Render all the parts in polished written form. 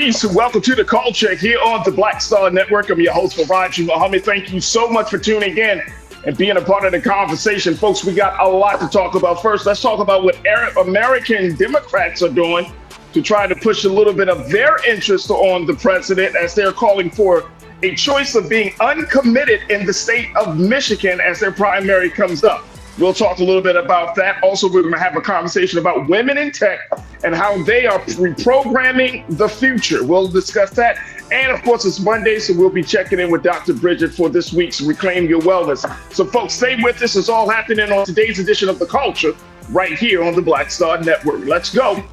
Peace and welcome to the culture here on the Black Star Network. I'm your host, Farajii. Thank you so much for tuning in and being a part of the conversation. Folks, we got a lot to talk about. First, let's talk about what American Democrats are doing to try to push a little bit of their interest on the president as they're calling for a choice of being uncommitted in the state of Michigan as their primary comes up. We'll talk a little bit about that. Also, we're going to have a conversation about women in tech and how they are reprogramming the future. We'll discuss that. And of course, it's Monday, so we'll be checking in with Dr. Bridget for this week's Reclaim Your Wellness. So folks, stay with us. It's all happening on today's edition of The Culture right here on the Black Star Network. Let's go.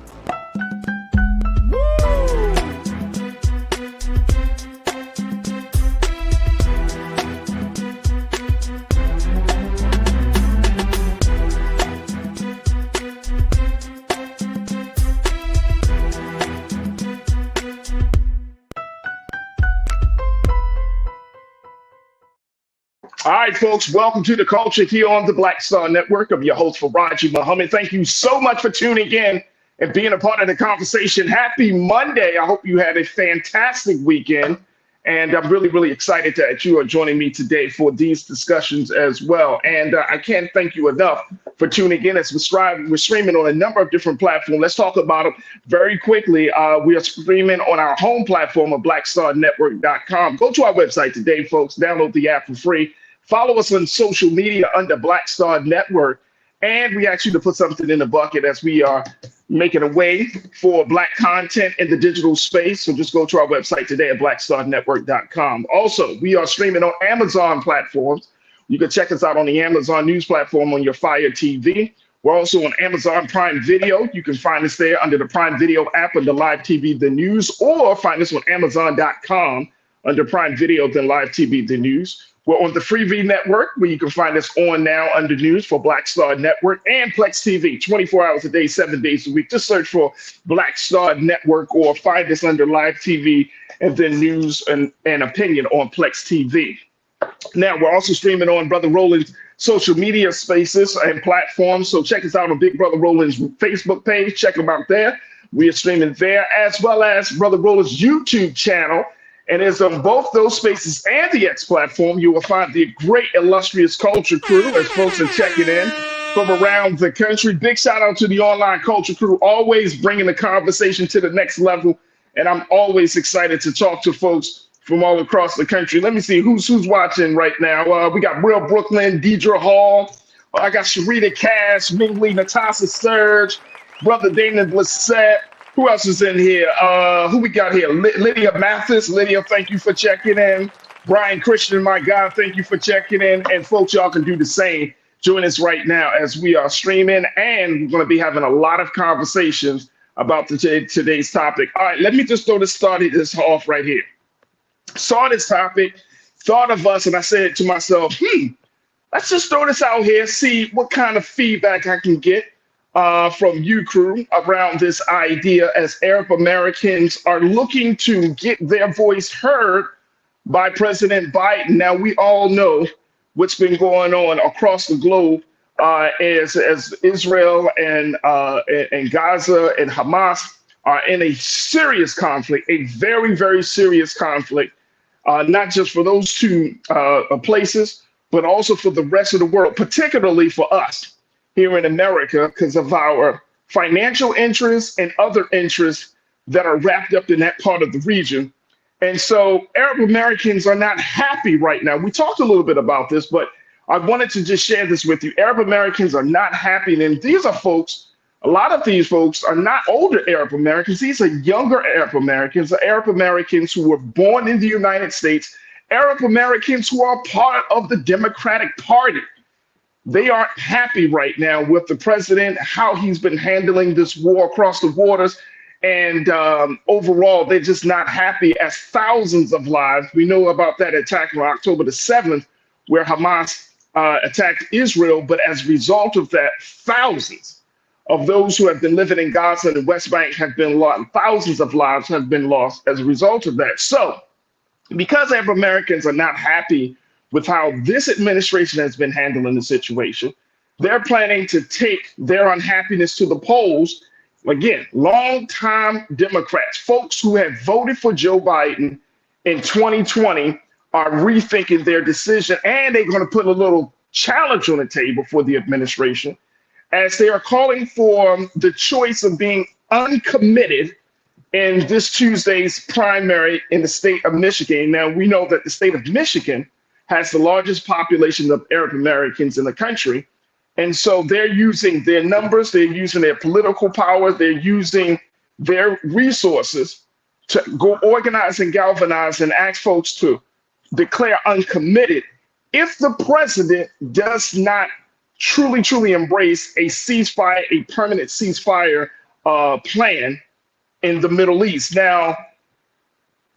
All right, folks, welcome to the culture here on the Black Star Network. I'm your host, Farajii. Thank you so much for tuning in and being a part of the conversation. Happy Monday. I hope you had a fantastic weekend. And I'm really, really excited that you are joining me today for these discussions as well. And I can't thank you enough for tuning in as we're streaming on a number of different platforms. Let's talk about them very quickly. We are streaming on our home platform of blackstarnetwork.com. Go to our website today, folks. Download the app for free. Follow us on social media under Black Star Network. And we ask you to put something in the bucket as we are making a way for Black content in the digital space. So just go to our website today at blackstarnetwork.com. Also, we are streaming on Amazon platforms. You can check us out on the Amazon News platform on your Fire TV. We're also on Amazon Prime Video. You can find us there under the Prime Video app under Live TV, The News, or find us on Amazon.com under Prime Video, then Live TV, The News. We're on the Freevee Network, where you can find us on now under News for Black Star Network and Plex TV, 24 hours a day, 7 days a week. Just search for Black Star Network or find us under Live TV and then News and Opinion on Plex TV. Now, we're also streaming on Brother Roland's social media spaces and platforms. So check us out on Big Brother Roland's Facebook page. Check them out there. We are streaming there, as well as Brother Roland's YouTube channel. And it's on both those spaces and the X platform. You will find the great illustrious culture crew as folks are checking in from around the country. Big shout out to the online culture crew, always bringing the conversation to the next level. And I'm always excited to talk to folks from all across the country. Let me see who's watching right now. We got Real Brooklyn, Deidre Hall. I got Sharita Cash, Ming Lee, Natasha Surge, Brother Dana Blissett. Who else is in here? Who we got here? Lydia Mathis. Lydia, thank you for checking in. Brian Christian, my God, thank you for checking in. And folks, y'all can do the same. Join us right now as we are streaming. And we're going to be having a lot of conversations about today's topic. All right, let me just this off right here. Saw this topic, thought of us, and I said to myself, let's just throw this out here, see what kind of feedback I can get from you crew around this idea as Arab Americans are looking to get their voice heard by President Biden. Now, we all know what's been going on across the globe as Israel and Gaza and Hamas are in a serious conflict, a very, very serious conflict, not just for those two places, but also for the rest of the world, particularly for us here in America, because of our financial interests and other interests that are wrapped up in that part of the region. And so Arab Americans are not happy right now. We talked a little bit about this, but I wanted to just share this with you. Arab Americans are not happy. And these are folks, a lot of these folks are not older Arab Americans. These are younger Arab Americans who were born in the United States, Arab Americans who are part of the Democratic Party. They aren't happy right now with the president, how he's been handling this war across the waters. And overall, they're just not happy as thousands of lives. We know about that attack on October the 7th, where Hamas attacked Israel. But as a result of that, thousands of those who have been living in Gaza and the West Bank have been lost. Thousands of lives have been lost as a result of that. So because Arab Americans are not happy with how this administration has been handling the situation, they're planning to take their unhappiness to the polls again, longtime Democrats, folks who have voted for Joe Biden in 2020 are rethinking their decision, and they're going to put a little challenge on the table for the administration as they are calling for the choice of being uncommitted in this Tuesday's primary in the state of Michigan. Now, we know that the state of Michigan has the largest population of Arab Americans in the country. And so they're using their numbers, they're using their political power, they're using their resources to go organize and galvanize and ask folks to declare uncommitted if the president does not truly embrace a ceasefire, a permanent ceasefire plan in the Middle East. Now,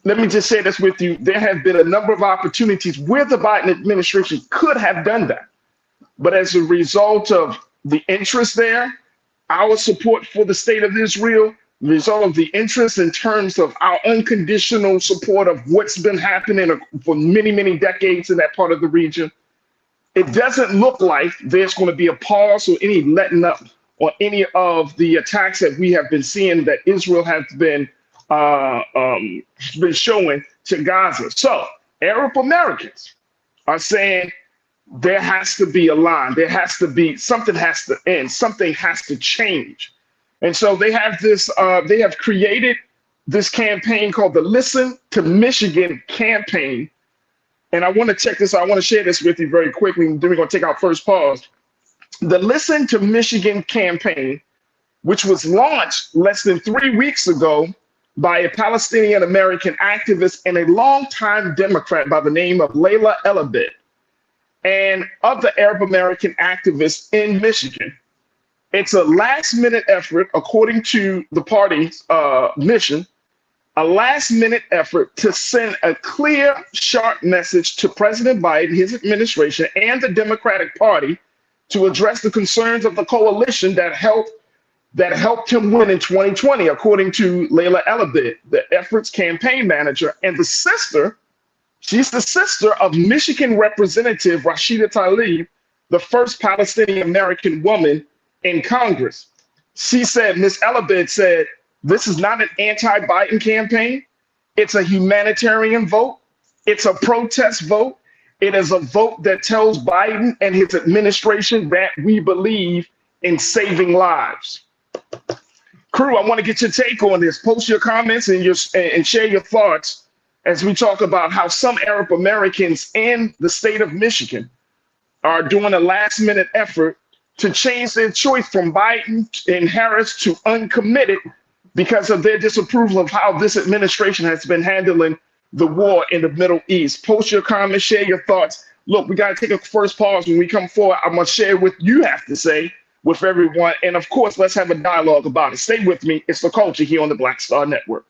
let me just say this with you. There have been a number of opportunities where the Biden administration could have done that. But as a result of the interest there, our support for the state of Israel, the result of the interest in terms of our unconditional support of what's been happening for many decades in that part of the region, it doesn't look like there's going to be a pause or any letting up on any of the attacks that we have been seeing that Israel has been showing to Gaza. So Arab Americans are saying there has to be a line. There has to be, something has to end. Something has to change. And so they have this, they have created this campaign called the Listen to Michigan campaign. And I want to check this out. I want to share this with you very quickly. Then we're going to take our first pause. The Listen to Michigan campaign, which was launched less than 3 weeks ago by a Palestinian American activist and a longtime Democrat by the name of Layla Elabed, and other Arab American activists in Michigan. It's a last-minute effort, according to the party's mission, a last-minute effort to send a clear, sharp message to President Biden, his administration, and the Democratic Party to address the concerns of the coalition that helped him win in 2020, according to Layla Elabed, the effort's campaign manager, and the sister. She's the sister of Michigan Representative Rashida Tlaib, the first Palestinian American woman in Congress. She said, Ms. Elabed said, this is not an anti-Biden campaign. It's a humanitarian vote. It's a protest vote. It is a vote that tells Biden and his administration that we believe in saving lives. Crew, I want to get your take on this. Post your comments and share your thoughts as we talk about how some Arab Americans in the state of Michigan are doing a last-minute effort to change their choice from Biden and Harris to uncommitted because of their disapproval of how this administration has been handling the war in the Middle East. Post your comments, share your thoughts. Look, we got to take a first pause. When we come forward, I'm going to share what you have to say with everyone. And of course, let's have a dialogue about it. Stay with me. It's The Culture here on the Black Star Network.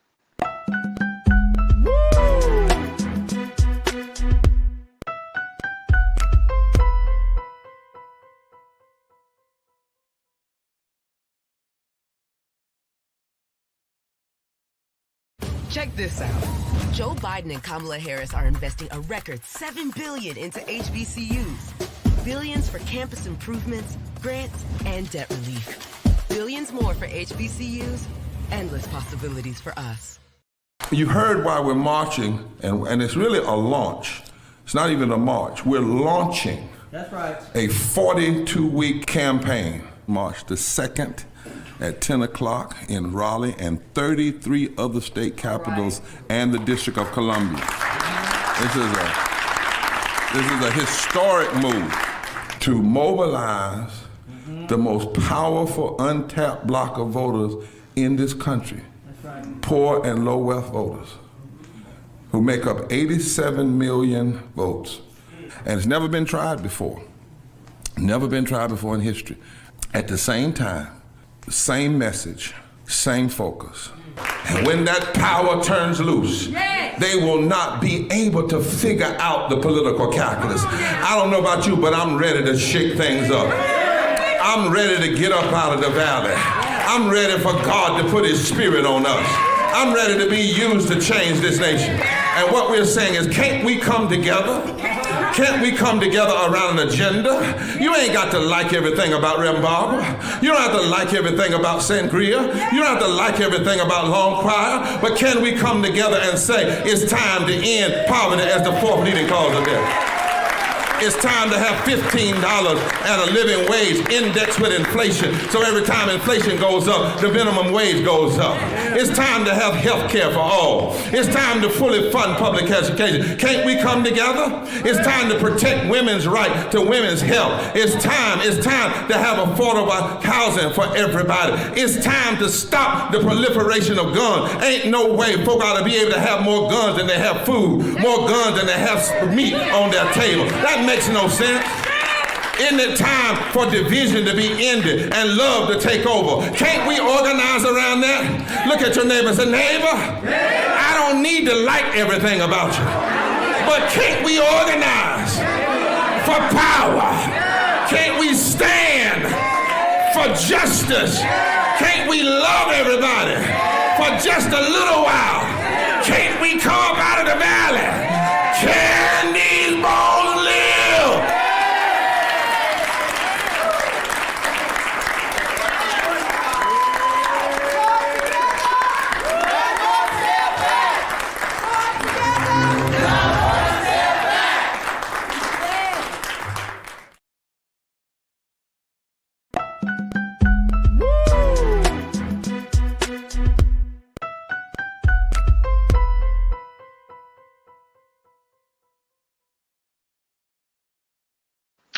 Check this out. Joe Biden and Kamala Harris are investing a record $7 billion into HBCUs. Billions for campus improvements, grants, and debt relief. Billions more for HBCUs. Endless possibilities for us. You heard why we're marching, and it's really a launch. It's not even a march. We're launching. That's right. A 42-week campaign. March the 2nd at 10 o'clock in Raleigh and 33 other state capitals and the District of Columbia. This is a historic move to mobilize the most powerful untapped block of voters in this country. That's right. Poor and low wealth voters who make up 87 million votes. And it's never been tried before. Never been tried before in history. At the same time, same message, same focus. And when that power turns loose, they will not be able to figure out the political calculus. I don't know about you, but I'm ready to shake things up. I'm ready to get up out of the valley. I'm ready for God to put his spirit on us. I'm ready to be used to change this nation. And what we're saying is, can't we come together? Can't we come together around an agenda? You ain't got to like everything about Reverend Barber. You don't have to like everything about Sangria. You don't have to like everything about Long Choir. But can we come together and say it's time to end poverty as the fourth leading cause of death? It's time to have $15 and a living wage indexed with inflation. So every time inflation goes up, the minimum wage goes up. It's time to have health care for all. It's time to fully fund public education. Can't we come together? It's time to protect women's right to women's health. It's time to have affordable housing for everybody. It's time to stop the proliferation of guns. Ain't no way folk ought to be able to have more guns than they have food, more guns than they have meat on their table. That makes no sense. Isn't it time for division to be ended and love to take over? Can't we organize around that? Look at your neighbor and say, neighbor, I don't need to like everything about you, but can't we organize for power? Can't we stand for justice? Can't we love everybody for just a little while? Can't we come up out of the valley? Can these bones live?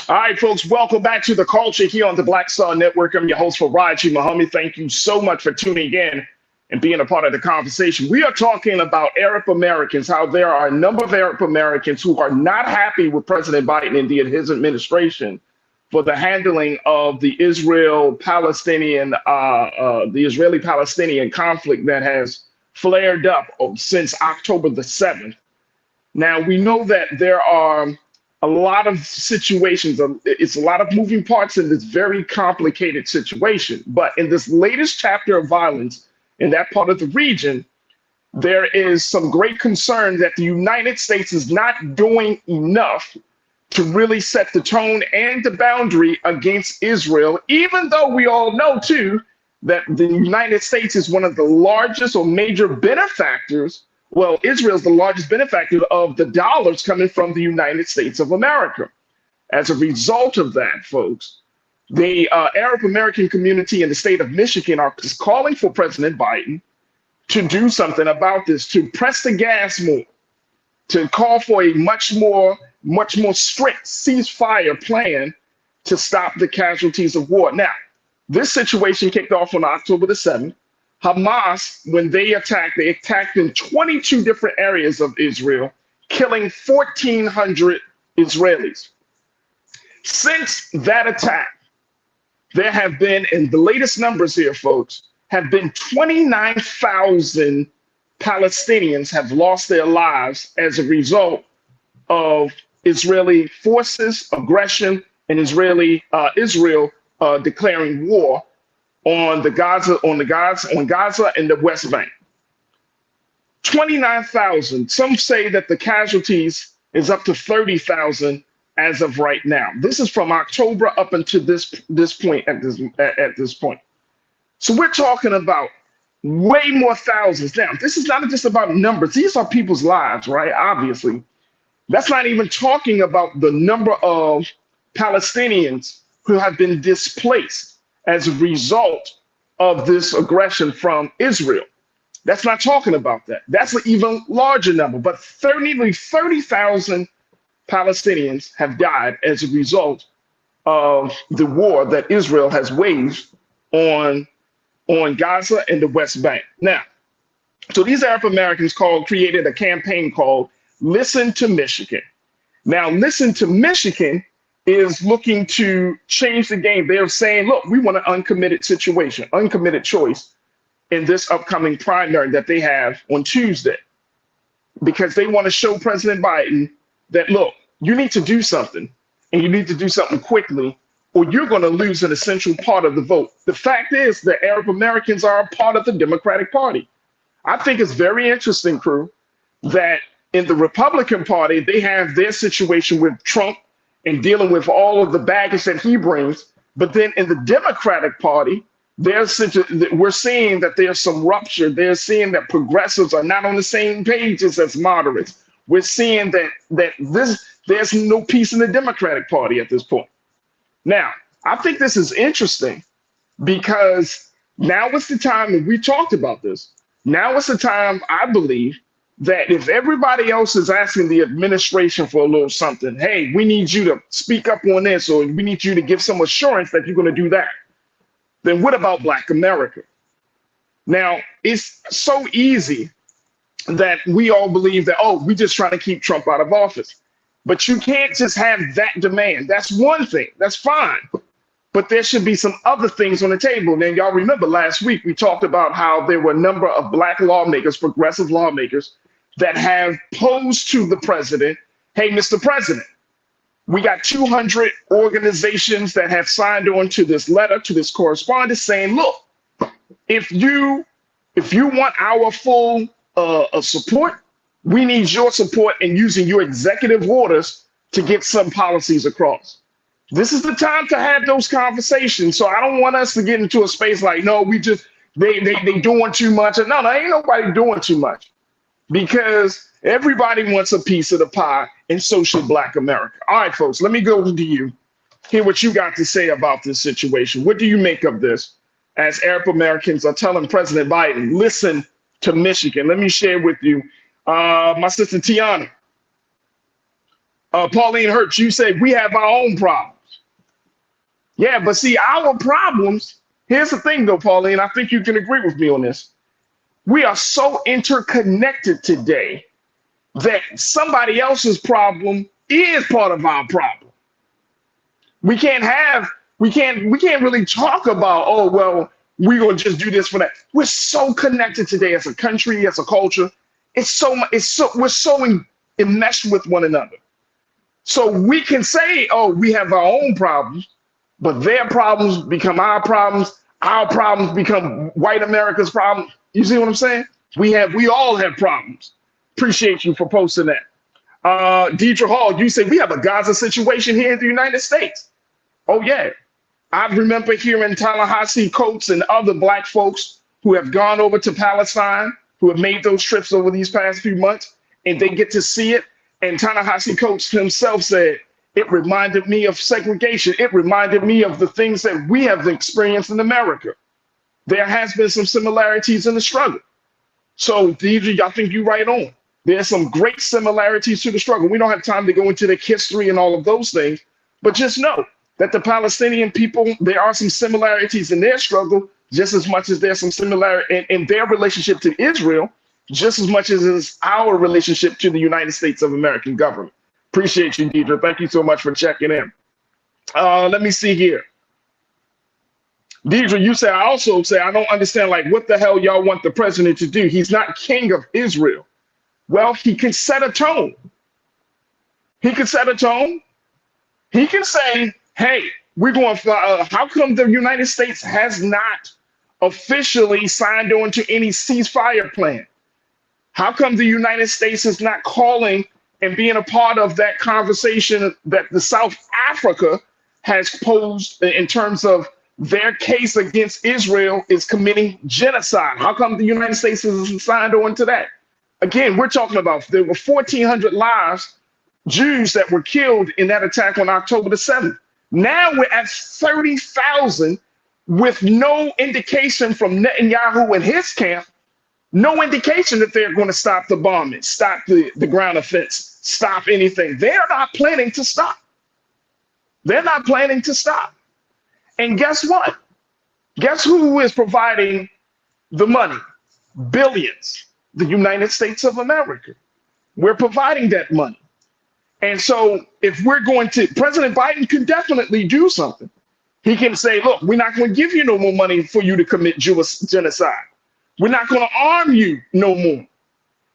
All right, folks, welcome back to The Culture here on the Black Star Network. I'm your host, Farajii Muhammad. Thank you so much for tuning in and being a part of the conversation. We are talking about Arab Americans, how there are a number of Arab Americans who are not happy with President Biden and his administration for the handling of the Israeli-Palestinian conflict that has flared up since October the 7th. Now, we know that there are a lot of situations, it's a lot of moving parts in this very complicated situation. But in this latest chapter of violence in that part of the region, there is some great concern that the United States is not doing enough to really set the tone and the boundary against Israel, even though we all know, too, that the United States is one of the largest or major benefactors. Well, Israel is the largest benefactor of the dollars coming from the United States of America. As a result of that, folks, the Arab American community in the state of Michigan are calling for President Biden to do something about this, to press the gas more, to call for a much more strict ceasefire plan to stop the casualties of war. Now, this situation kicked off on October the 7th. Hamas, when they attacked in 22 different areas of Israel, killing 1,400 Israelis. Since that attack, there have been, and the latest numbers here, folks, have been 29,000 Palestinians have lost their lives as a result of Israeli forces, aggression, and Israel declaring war on Gaza and the West Bank. 29,000. Some say that the casualties is up to 30,000 as of right now. This is from October up until this point. At this point, so we're talking about way more thousands. Now, this is not just about numbers. These are people's lives, right? Obviously, that's not even talking about the number of Palestinians who have been displaced as a result of this aggression from Israel. That's not talking about that. That's an even larger number, but nearly 30,000 Palestinians have died as a result of the war that Israel has waged on Gaza and the West Bank. Now, so these Arab Americans created a campaign called Listen to Michigan. Now, Listen to Michigan is looking to change the game. They're saying, look, we want an uncommitted situation, uncommitted choice in this upcoming primary that they have on Tuesday, because they want to show President Biden that, look, you need to do something, and you need to do something quickly, or you're going to lose an essential part of the vote. The fact is that Arab Americans are a part of the Democratic Party. I think it's very interesting, crew, that in the Republican Party, they have their situation with Trump and dealing with all of the baggage that he brings. But then in the Democratic Party, we're seeing that there's some rupture. They're seeing that progressives are not on the same pages as moderates. We're seeing that there's no peace in the Democratic Party at this point. Now, I think this is interesting because now is the time, and we talked about this, now is the time, I believe, that if everybody else is asking the administration for a little something, hey, we need you to speak up on this, or we need you to give some assurance that you're going to do that, then what about Black America? Now, it's so easy that we all believe that, oh, we're just trying to keep Trump out of office. But you can't just have that demand. That's one thing. That's fine. But there should be some other things on the table. Now, y'all remember last week we talked about how there were a number of Black lawmakers, progressive lawmakers, that have posed to the president, hey, Mr. President, we got 200 organizations that have signed on to this letter, to this correspondence saying, look, if you want our full support, we need your support in using your executive orders to get some policies across. This is the time to have those conversations. So I don't want us to get into a space like, no, they doing too much. No, ain't nobody doing too much, because everybody wants a piece of the pie, and so should Black America. All right, folks, let me go to you, hear what you got to say about this situation. What do you make of this as Arab Americans are telling President Biden, listen to Michigan? Let me share with you, my sister Tiana, Pauline Hertz, you say we have our own problems. Yeah, but see, our problems, here's the thing though, Pauline, I think you can agree with me on this. We are so interconnected today that somebody else's problem is part of our problem. We can't really talk about, oh, well, we're going to just do this for that. We're so connected today as a country, as a culture. We're so enmeshed with one another. So we can say, oh, we have our own problems, but their problems become our problems become white America's problems. You see what I'm saying? We all have problems. Appreciate you for posting that. Deidre Hall, you say we have a Gaza situation here in the United States. Oh yeah. I remember hearing Ta-Nehisi Coates and other Black folks who have gone over to Palestine, who have made those trips over these past few months, and they get to see it. And Ta-Nehisi Coates himself said, it reminded me of segregation. It reminded me of the things that we have experienced in America. There has been some similarities in the struggle. So, Deidre, I think you're right on. There's some great similarities to the struggle. We don't have time to go into the history and all of those things, but just know that the Palestinian people, there are some similarities in their struggle, just as much as there's some similarity in their relationship to Israel, just as much as is our relationship to the United States of American government. Appreciate you, Deidre. Thank you so much for checking in. Let me see here. Deidre, you say, I also say, I don't understand, like, what the hell y'all want the president to do? He's not king of Israel. Well, he can set a tone. He can set a tone. He can say, hey, we're going to, how come the United States has not officially signed on to any ceasefire plan? How come the United States is not calling and being a part of that conversation that the South Africa has posed in terms of their case against Israel is committing genocide? How come the United States hasn't signed on to that? Again, we're talking about there were 1,400 lives, Jews that were killed in that attack on October the 7th. Now we're at 30,000 with no indication from Netanyahu and his camp, no indication that they're going to stop the bombing, stop the ground offense, stop anything. They're not planning to stop. They're not planning to stop. And guess what? Guess who is providing the money? Billions. The United States of America. We're providing that money. And so if we're going to, President Biden can definitely do something. He can say, look, we're not going to give you no more money for you to commit Jewish genocide. We're not going to arm you no more.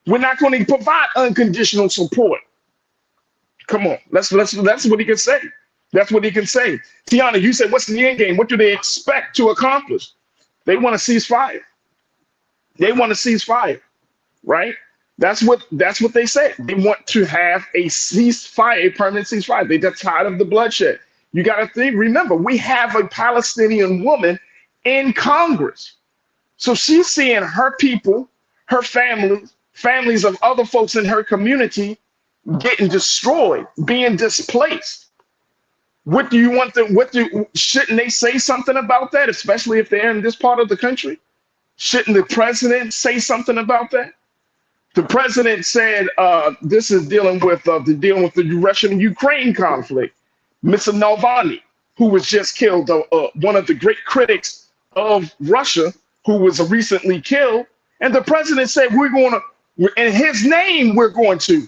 We're not going to provide unconditional support. Come on, that's what he can say. That's what he can say. Tiana, you said, what's the end game? What do they expect to accomplish? They want to cease fire. They want to cease fire, right? That's what they say. They want to have a ceasefire, a permanent ceasefire. They're tired of the bloodshed. You got to think. Remember, we have a Palestinian woman in Congress, so she's seeing her people, her family, families of other folks in her community getting destroyed, being displaced. What do you want them? Shouldn't they say something about that, especially if they're in this part of the country? Shouldn't the president say something about that? The president said this is dealing with the Russian-Ukraine conflict. Mr. Navalny, who was just killed, one of the great critics of Russia, who was recently killed, and the president said we're going to, in his name, we're going to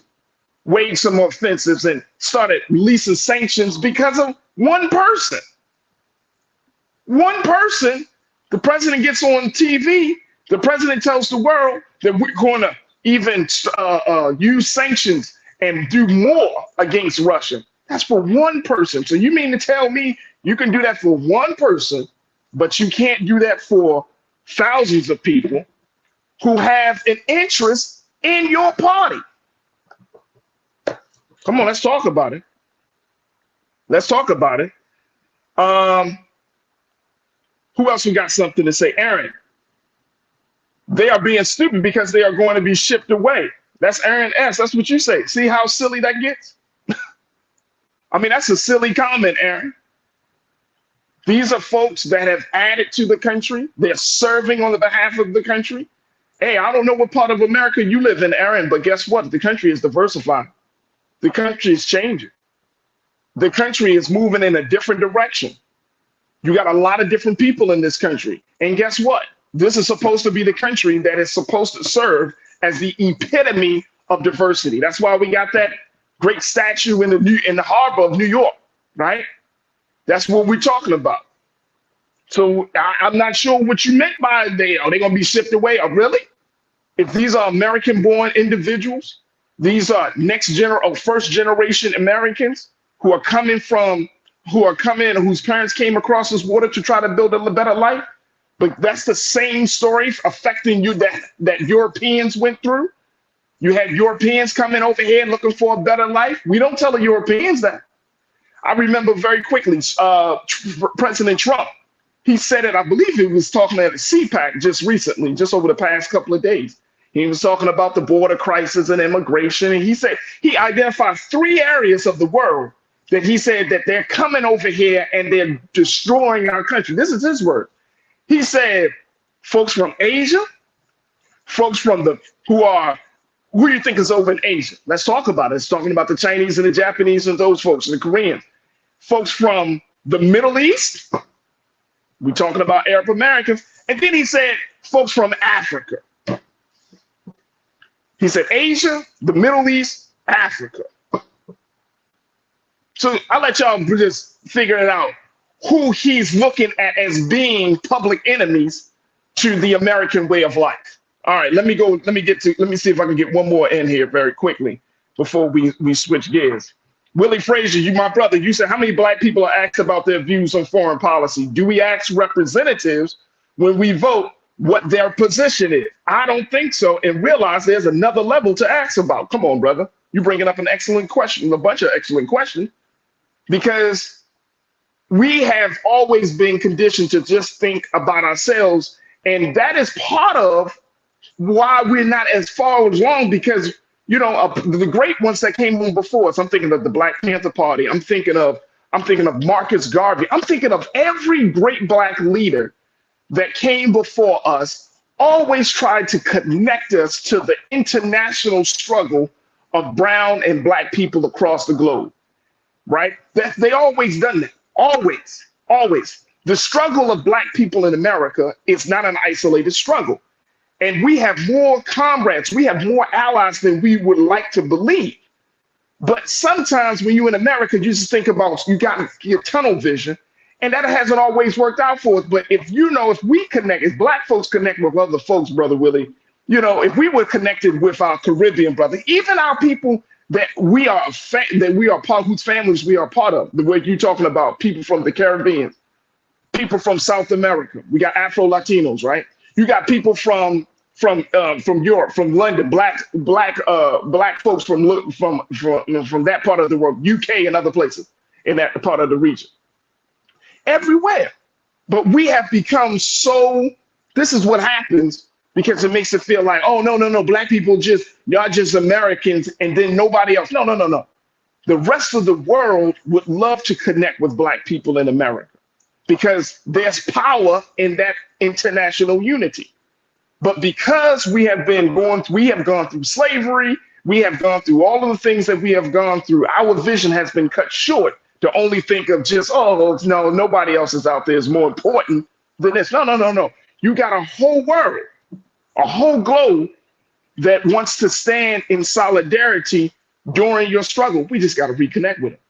wage some offensives and started releasing sanctions because of one person. One person. The president gets on TV. The president tells the world that we're going to even use sanctions and do more against Russia. That's for one person. So you mean to tell me you can do that for one person, but you can't do that for thousands of people who have an interest in your party? Come on, let's talk about it. Let's talk about it. Who else who got something to say? Aaron. They are being stupid because they are going to be shipped away. That's Aaron S. That's what you say. See how silly that gets? I mean, that's a silly comment, Aaron. These are folks that have added to the country. They're serving on the behalf of the country. Hey, I don't know what part of America you live in, Aaron, but guess what? The country is diversifying. The country is changing. The country is moving in a different direction. You got a lot of different people in this country. And guess what? This is supposed to be the country that is supposed to serve as the epitome of diversity. That's why we got that great statue in the harbor of New York, right? That's what we're talking about. So I'm not sure what you meant by are they going to be shipped away? Oh, really? If these are American-born individuals, these are first generation Americans who are coming, whose parents came across this water to try to build a better life. But that's the same story affecting you that Europeans went through. You had Europeans coming over here looking for a better life. We don't tell the Europeans that. I remember very quickly, President Trump, he said it, I believe he was talking at a CPAC just recently, just over the past couple of days. He was talking about the border crisis and immigration. And he said he identified 3 areas of the world that he said that they're coming over here and they're destroying our country. This is his word. He said, folks from Asia, folks from who do you think is over in Asia? Let's talk about it. It's talking about the Chinese and the Japanese and those folks, and the Koreans. Folks from the Middle East, we're talking about Arab Americans. And then he said, folks from Africa. He said Asia, the Middle East, Africa. So I'll let y'all just figure it out, who he's looking at as being public enemies to the American way of life. All right, let me see if I can get one more in here very quickly before we switch gears. Willie Frazier, you my brother, you said how many black people are asked about their views on foreign policy? Do we ask representatives when we vote what their position is? I don't think so, and realize there's another level to ask about. Come on, brother. You're bringing up an excellent question, a bunch of excellent questions, because we have always been conditioned to just think about ourselves, and that is part of why we're not as far along, because the great ones that came on before us. I'm thinking of the Black Panther Party. I'm thinking of Marcus Garvey. I'm thinking of every great black leader that came before us. Always tried to connect us to the international struggle of brown and black people across the globe. Right? They always done that. Always. The struggle of black people in America is not an isolated struggle. And we have more comrades, we have more allies than we would like to believe. But sometimes when you're in America, you just think about, you got your tunnel vision, and that hasn't always worked out for us. But if we connect, if black folks connect with other folks, Brother Willie, if we were connected with our Caribbean brother, even our people that we are part, whose families we are part of, the way you're talking about people from the Caribbean, people from South America, we got Afro Latinos, right? You got people from from Europe, from London, black folks from that part of the world, UK and other places in that part of the region, everywhere. But we have become so. This is what happens because it makes it feel like, oh no, black people y'all just Americans, and then nobody else. No. The rest of the world would love to connect with black people in America because there's power in that international unity. But because we have gone through slavery, we have gone through all of the things that we have gone through, our vision has been cut short to only think of just, oh, no, nobody else is out there is more important than this. No. You got a whole world, a whole globe that wants to stand in solidarity during your struggle. We just got to reconnect with it.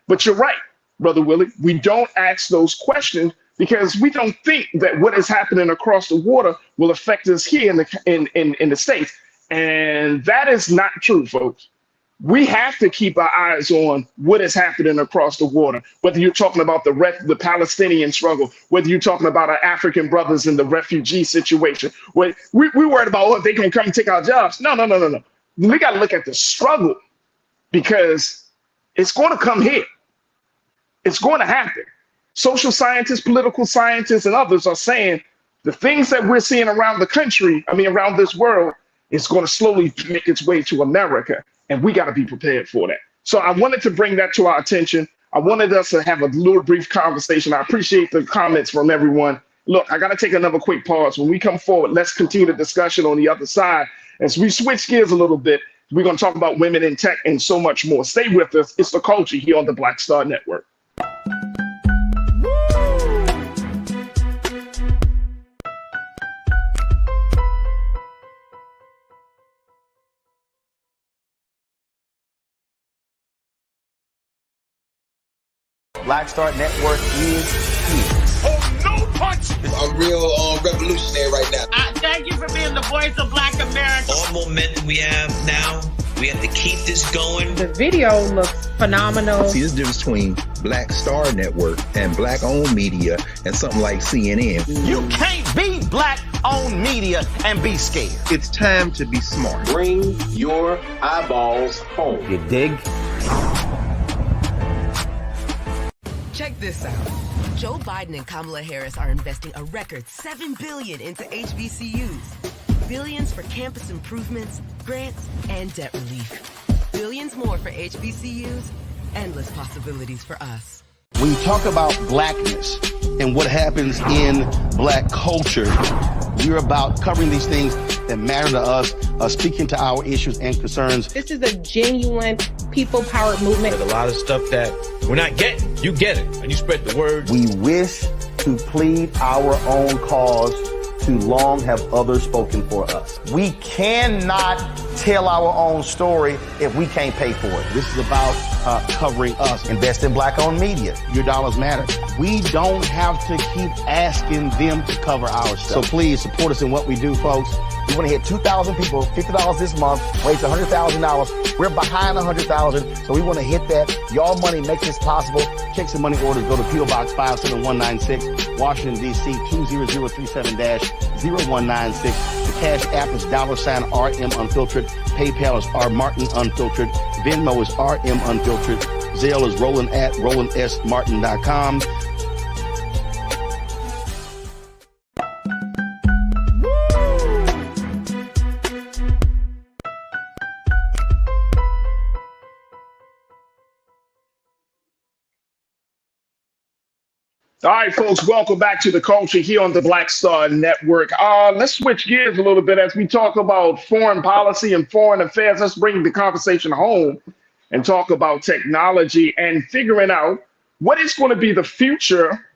But you're right, Brother Willie. We don't ask those questions because we don't think that what is happening across the water will affect us here in the States. And that is not true, folks. We have to keep our eyes on what is happening across the water, whether you're talking about the Palestinian struggle, whether you're talking about our African brothers in the refugee situation. We worried about, oh, they can come and take our jobs. No. We got to look at the struggle because it's going to come here. It's going to happen. Social scientists, political scientists, and others are saying the things that we're seeing around the country, around this world, is going to slowly make its way to America. And we got to be prepared for that. So I wanted to bring that to our attention. I wanted us to have a little brief conversation. I appreciate the comments from everyone. Look, I got to take another quick pause. When we come forward, let's continue the discussion on the other side. As we switch gears a little bit, we're going to talk about women in tech and so much more. Stay with us. It's The Culture here on the Black Star Network. Black Star Network is here. Oh, no punch! I'm real revolutionary right now. Thank you for being the voice of Black America. All momentum we have now, we have to keep this going. The video looks phenomenal. See, there's a difference between Black Star Network and black-owned media and something like CNN. You can't be black-owned media and be scared. It's time to be smart. Bring your eyeballs home. You dig? Check this out. Joe Biden and Kamala Harris are investing a record $7 billion into HBCUs. Billions for campus improvements, grants, and debt relief. Billions more for HBCUs. Endless possibilities for us. When you talk about blackness and what happens in black culture, we're about covering these things that matter to us, speaking to our issues and concerns. This is a genuine people-powered movement. There's a lot of stuff that we're not getting. You get it, and you spread the word. We wish to plead our own cause. Too long have others spoken for us. We cannot tell our own story if we can't pay for it. This is about covering us. Invest in black-owned media. Your dollars matter. We don't have to keep asking them to cover our stuff. So please support us in what we do, folks. We want to hit 2,000 people, $50 this month, raise $100,000. We're behind 100,000, so we want to hit that. Y'all money makes this possible. Checks and money orders go to P.O. Box 57196, Washington, D.C. 20037-0196. The Cash App is $RM Unfiltered. PayPal is R Martin Unfiltered. Venmo is RM Unfiltered. Zelle is Roland@RolandSMartin.com. All right, folks, welcome back to The Culture here on the Black Star Network. Let's switch gears a little bit as we talk about foreign policy and foreign affairs. Let's bring the conversation home and talk about technology and figuring out what is going to be the future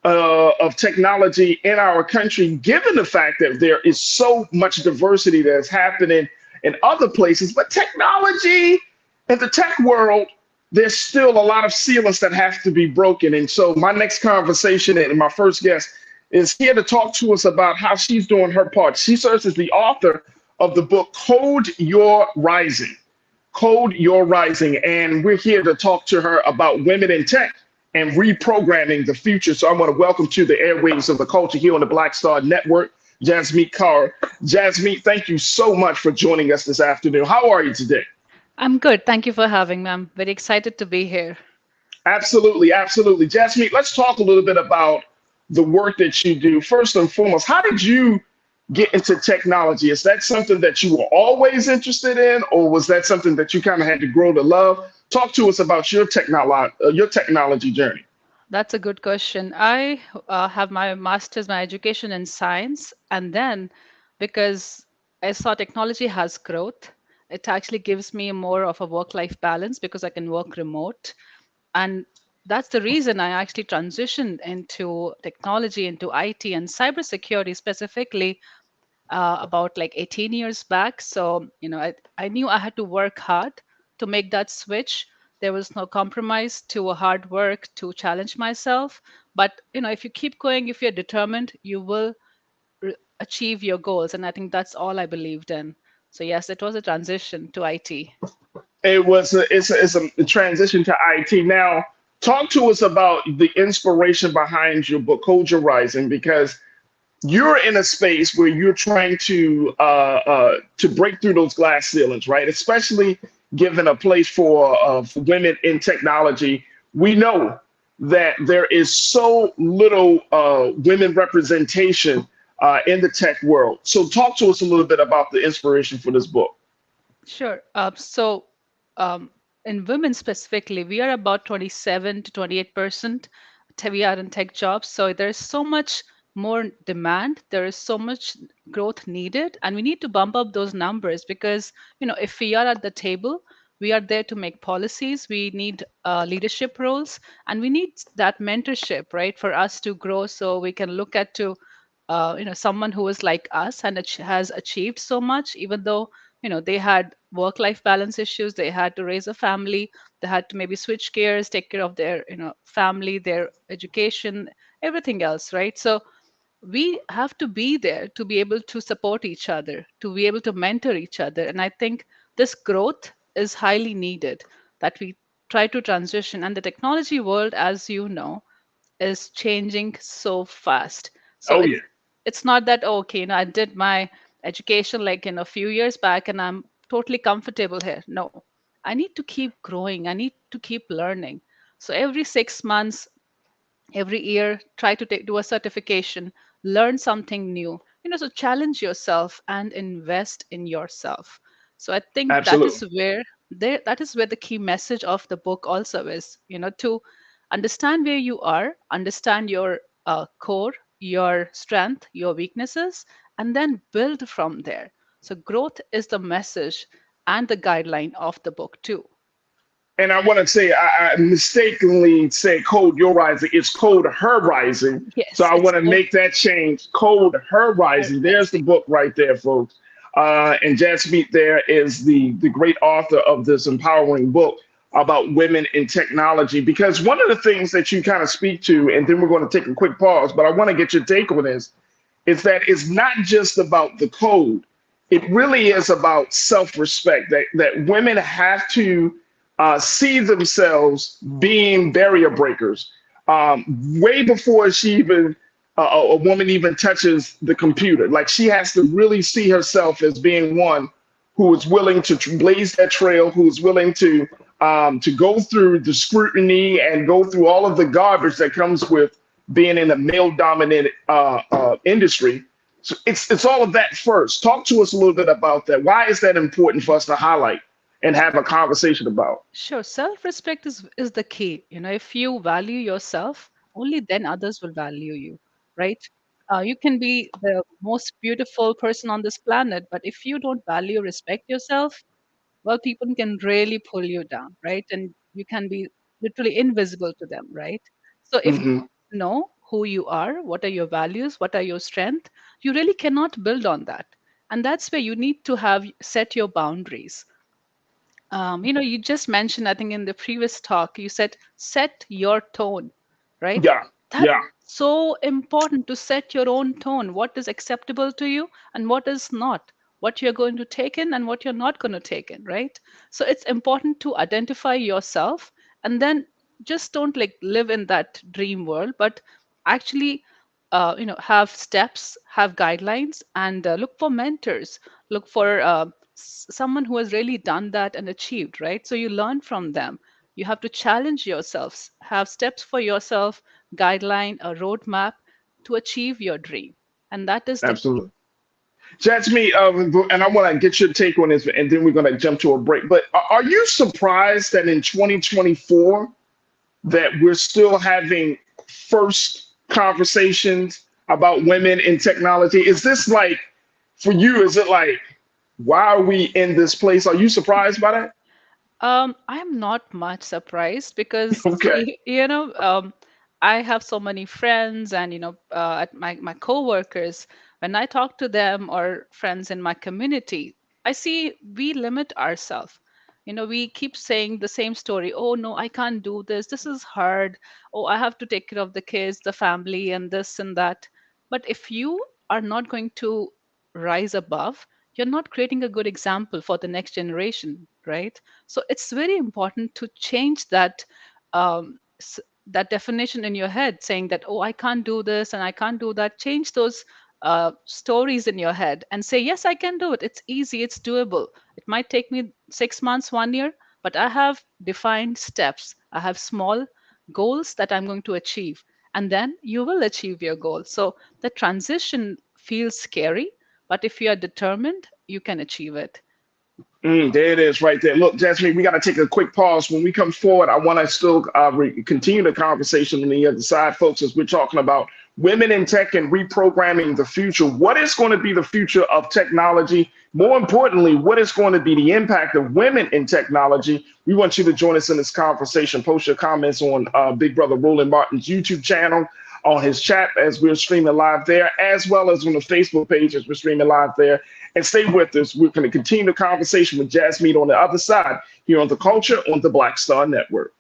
of technology in our country, given the fact that there is so much diversity that's happening in other places. But technology in the tech world, there's still a lot of sealants that have to be broken. And so my next conversation and my first guest is here to talk to us about how she's doing her part. She serves as the author of the book, Code Your Rising. Code Your Rising. And we're here to talk to her about women in tech and reprogramming the future. So I want to welcome to the airwaves of The Culture here on the Black Star Network, Jasmeet Kaur. Jasmeet, thank you so much for joining us this afternoon. How are you today? I'm good. Thank you for having me. I'm very excited to be here. Absolutely, absolutely. Jasmeet, let's talk a little bit about the work that you do. First and foremost, how did you get into technology? Is that something that you were always interested in, or was that something that you kind of had to grow to love? Talk to us about your technology journey. That's a good question. I have my master's, my education in science, and then because I saw technology has growth, it actually gives me more of a work-life balance because I can work remote. And that's the reason I actually transitioned into technology, into IT and cybersecurity specifically about like 18 years back. So, I knew I had to work hard to make that switch. There was no compromise to a hard work to challenge myself. But, if you keep going, if you're determined, you will achieve your goals. And I think that's all I believed in. So, yes, it was a transition to IT. It's a transition to IT. Now, talk to us about the inspiration behind your book, Code Your Rising, because you're in a space where you're trying to break through those glass ceilings, right? Especially given a place for women in technology. We know that there is so little women representation in the tech world. So, talk to us a little bit about the inspiration for this book. Sure. Um, in women specifically, we are about 27 to 28%. We are in tech jobs. So there's so much more demand. There is so much growth needed, and we need to bump up those numbers because, if we are at the table, we are there to make policies. We need leadership roles, and we need that mentorship, right, for us to grow. So we can look at to someone who is like us and has achieved so much, even though they had work life balance issues, they had to raise a family, they had to maybe switch gears, take care of their family, their education, everything else, right? So we have to be there to be able to support each other, to be able to mentor each other. And I think this growth is highly needed, that we try to transition. And the technology world, as you know, is changing so fast. So Oh it's yeah. it's not that, "Oh, okay, I did my education like in a few years back and I'm totally comfortable here." No, I need to keep growing. I need to keep learning. So every 6 months, every year, try to do a certification, learn something new, so challenge yourself and invest in yourself. So I think Absolutely. that is where the key message of the book also is, to understand where you are, understand your core, your strength, your weaknesses, and then build from there. So growth is the message and the guideline of the book too. And I want to say, I mistakenly said Code Your Rising. It's Code Her Rising. So Yes, I it's want to called make that change. Code Her Rising. There's the Mobilizing. book right there, folks. And Jasmeet there is the great author of this empowering book about women in technology. Because one of the things that you kind of speak to, and then we're going to take a quick pause, but I want to get your take on this, is that it's not just about the code. It really is about self-respect, that women have to see themselves being barrier breakers way before a woman even touches the computer. Like she has to really see herself as being one who is willing to blaze that trail, who is willing to go through the scrutiny and go through all of the garbage that comes with being in a male-dominated industry. So it's all of that first. Talk to us a little bit about that. Why is that important for us to highlight and have a conversation about? Sure, self-respect is the key. If you value yourself, only then others will value you, right? You can be the most beautiful person on this planet, but if you don't value, respect yourself, well, people can really pull you down, right? And you can be literally invisible to them, right? So if you Hmm. know who you are, what are your values, what are your strengths, you really cannot build on that. And that's where you need to have set your boundaries. You just mentioned, I think in the previous talk, you said set your tone, right? Yeah, That's yeah. so important to set your own tone. What is acceptable to you and what is not? What you're going to take in and what you're not going to take in, right? So it's important to identify yourself and then just don't like live in that dream world, but actually have steps, have guidelines, and look for mentors. Look for someone who has really done that and achieved, right? So you learn from them. You have to challenge yourselves, have steps for yourself, guideline, a roadmap to achieve your dream. And that is the key. Absolutely. Jasmine, and I want to get your take on this, and then we're going to jump to a break. But are you surprised that in 2024 that we're still having first conversations about women in technology? Is this like, for you, is it like, why are we in this place? Are you surprised by that? I'm not much surprised because, Okay. I have so many friends and, at my coworkers, when I talk to them or friends in my community, I see we limit ourselves. We keep saying the same story. Oh, no, I can't do this. This is hard. Oh, I have to take care of the kids, the family, and this and that. But if you are not going to rise above, you're not creating a good example for the next generation, right? So it's very important to change that definition in your head, saying that, oh, I can't do this and I can't do that. Change those stories in your head and say, yes, I can do it. It's easy, it's doable. It might take me 6 months, 1 year, but I have defined steps. I have small goals that I'm going to achieve, and then you will achieve your goal. So the transition feels scary, but if you are determined, you can achieve it. There it is right there. Look, Jasmine, we got to take a quick pause. When we come forward, I want to still continue the conversation on the other side, folks, as we're talking about women in tech and reprogramming the future. What is going to be the future of technology? More importantly, what is going to be the impact of women in technology? We want you to join us in this conversation. Post your comments on Big Brother Roland Martin's YouTube channel, on his chat as we're streaming live there, as well as on the Facebook page as we're streaming live there. And stay with us. We're going to continue the conversation with Jasmine on the other side here on The Culture on the Black Star Network.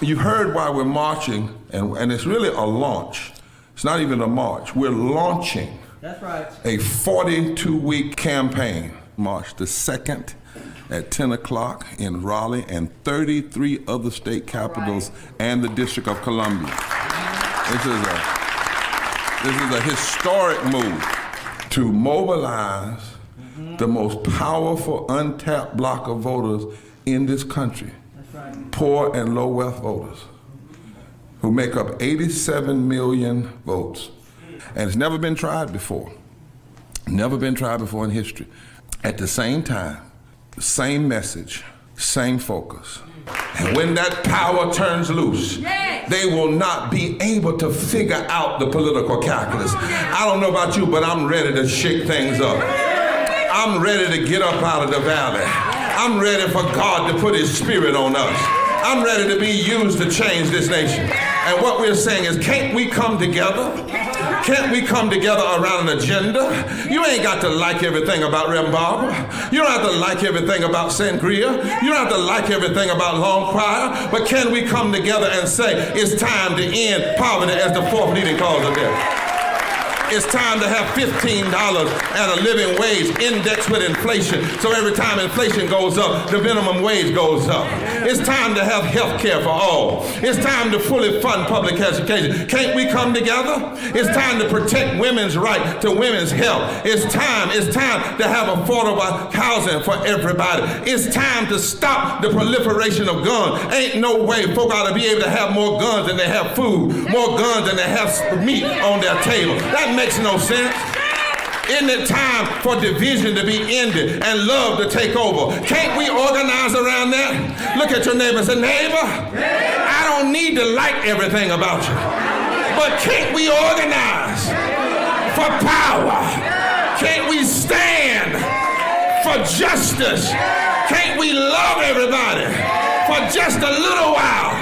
You heard why we're marching, and it's really a launch. It's not even a march. We're launching. That's right. A 42-week campaign, March the 2nd at 10 o'clock in Raleigh and 33 other state capitals and the District of Columbia. This is a historic move to mobilize the most powerful untapped block of voters in this country. That's right. Poor and low wealth voters who make up 87 million votes. And it's never been tried before. Never been tried before in history. At the same time, the same message, same focus. And when that power turns loose, they will not be able to figure out the political calculus. I don't know about you, but I'm ready to shake things up. I'm ready to get up out of the valley. I'm ready for God to put his spirit on us. I'm ready to be used to change this nation. And what we're saying is, can't we come together? Can't we come together around an agenda? You ain't got to like everything about Reverend Barber. You don't have to like everything about Sangria. You don't have to like everything about Long Choir. But can we come together and say, it's time to end poverty as the fourth leading cause of death? It's time to have $15 and a living wage indexed with inflation. So every time inflation goes up, the minimum wage goes up. It's time to have health care for all. It's time to fully fund public education. Can't we come together? It's time to protect women's right to women's health. It's time to have affordable housing for everybody. It's time to stop the proliferation of guns. Ain't no way folk ought to be able to have more guns than they have food, more guns than they have meat on their table. That makes no sense. Isn't it time for division to be ended and love to take over? Can't we organize around that? Look at your neighbor and say, neighbor, I don't need to like everything about you, but can't we organize for power? Can't we stand for justice? Can't we love everybody for just a little while?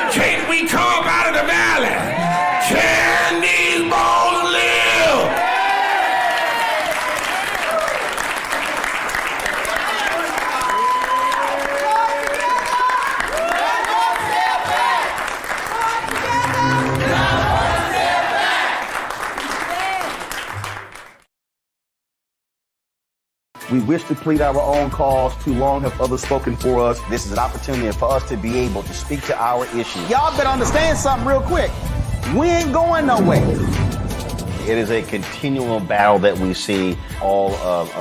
Can't we come up out of the valley? Can these bones live? We wish to plead our own cause. Too long have others spoken for us. This is an opportunity for us to be able to speak to our issues. Y'all better understand something real quick. We ain't going nowhere. It is a continual battle that we see all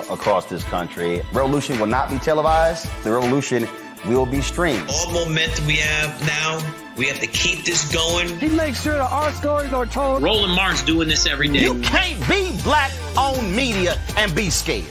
across this country. Revolution will not be televised. The revolution will be streamed. All momentum we have now, we have to keep this going. He makes sure that our stories are told. Roland Martin's doing this every day. You can't be black-owned media and be scared.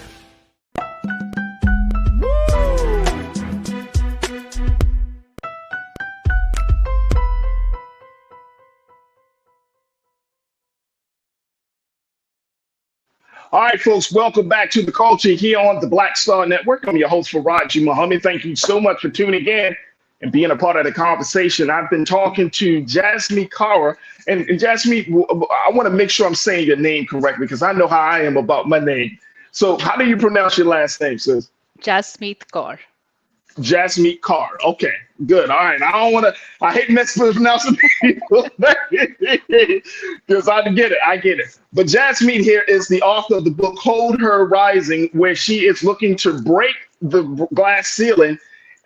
All right, folks, welcome back to The Culture here on the Black Star Network. I'm your host, Farajii Muhammad. Thank you so much for tuning in and being a part of the conversation. I've been talking to Jasmine Kara. And Jasmine, I want to make sure I'm saying your name correctly because I know how I am about my name. So how do you pronounce your last name, sis? Jasmeet Kaur. Jasmine Kaur. Okay, good. All right. I hate mispronouncing people because I get it. But Jasmine here is the author of the book Hold Her Rising, where she is looking to break the glass ceiling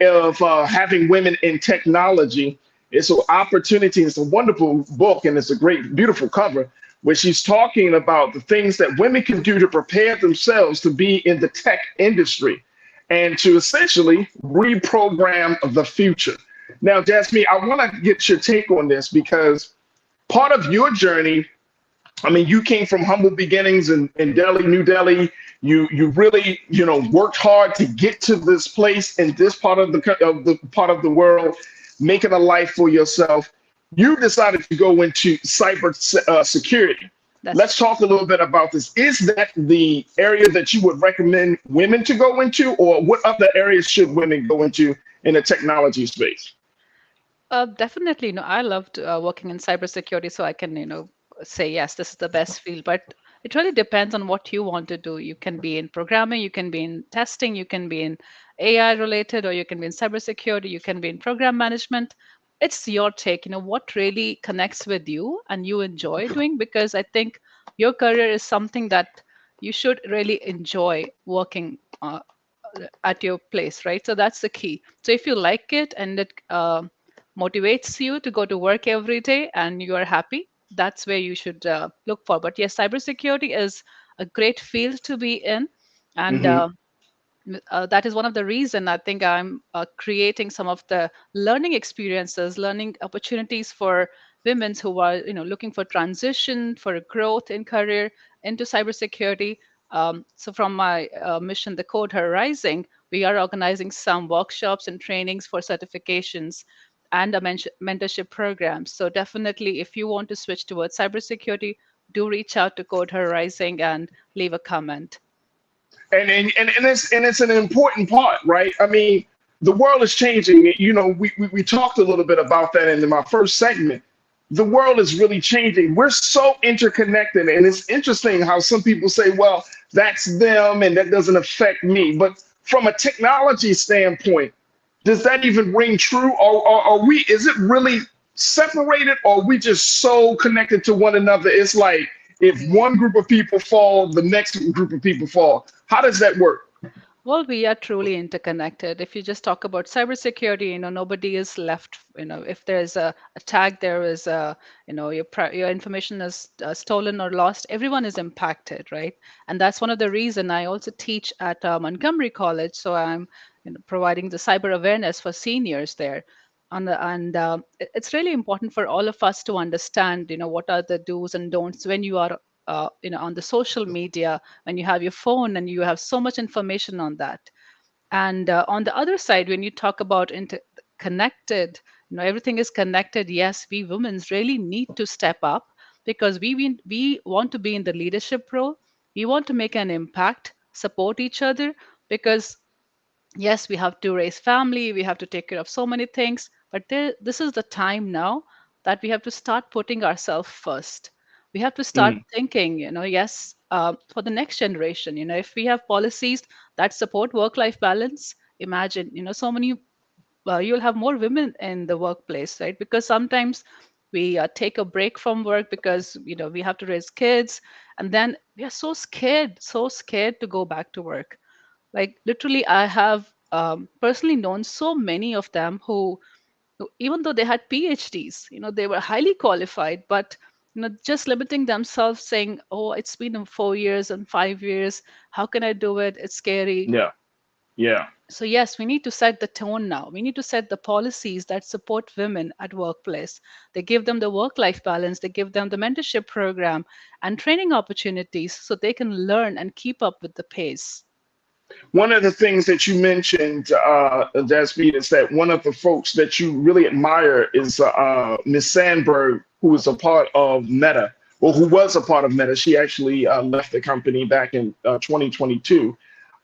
of having women in technology. It's an opportunity. It's a wonderful book, and it's a great, beautiful cover where she's talking about the things that women can do to prepare themselves to be in the tech industry and to essentially reprogram the future. Now, Jasmine, I want to get your take on this because part of your journey, I mean, you came from humble beginnings in Delhi, New Delhi. You really, worked hard to get to this place in this part of the world, making a life for yourself. You decided to go into cyber security. Let's talk a little bit about this. Is that the area that you would recommend women to go into, or what other areas should women go into in the technology space? Definitely. I loved working in cybersecurity, so I can, say, yes, this is the best field. But it really depends on what you want to do. You can be in programming, you can be in testing, you can be in AI related, or you can be in cybersecurity, you can be in program management. It's your take, what really connects with you and you enjoy doing, because I think your career is something that you should really enjoy working at your place, right? So that's the key. So if you like it and it motivates you to go to work every day and you are happy, that's where you should look for. But yes, cybersecurity is a great field to be in. And that is one of the reason I think I'm creating some of the learning experiences, learning opportunities for women who are looking for transition, for growth in career into cybersecurity. So from my mission, the Code Her Rising, we are organizing some workshops and trainings for certifications and a mentorship program. So definitely, if you want to switch towards cybersecurity, do reach out to Code Her Rising and leave a comment. And it's an important part, right? I mean, the world is changing. We talked a little bit about that in my first segment. The world is really changing. We're so interconnected, and it's interesting how some people say, "Well, that's them, and that doesn't affect me." But from a technology standpoint, does that even ring true? Or are we? Is it really separated, or are we just so connected to one another? It's like if one group of people fall, the next group of people fall. How does that work? Well, we are truly interconnected. If you just talk about cybersecurity, nobody is left. If there's a attack, there is your information is stolen or lost. Everyone is impacted, right? And that's one of the reason I also teach at Montgomery College. So I'm providing the cyber awareness for seniors there. And it's really important for all of us to understand, what are the do's and don'ts when you are on the social media, when you have your phone and you have so much information on that. And on the other side, when you talk about interconnected, everything is connected. Yes, we women really need to step up because we want to be in the leadership role. We want to make an impact, support each other, because yes, we have to raise family, we have to take care of so many things, but this is the time now that we have to start putting ourselves first. We have to start thinking, yes, for the next generation, if we have policies that support work-life balance, imagine, so many, you'll have more women in the workplace, right? Because sometimes we take a break from work because, we have to raise kids, and then we are so scared to go back to work. Like literally, I have personally known so many of them who, even though they had PhDs, they were highly qualified, but just limiting themselves, saying, "Oh, it's been 4 years and 5 years. How can I do it? It's scary." Yeah. Yeah. So yes, we need to set the tone now. We need to set the policies that support women at workplace. They give them the work-life balance. They give them the mentorship program and training opportunities so they can learn and keep up with the pace. One of the things that you mentioned, Jasmine, is that one of the folks that you really admire is Miss Sandberg, who is a part of Meta, or who was a part of Meta. She actually left the company back in 2022.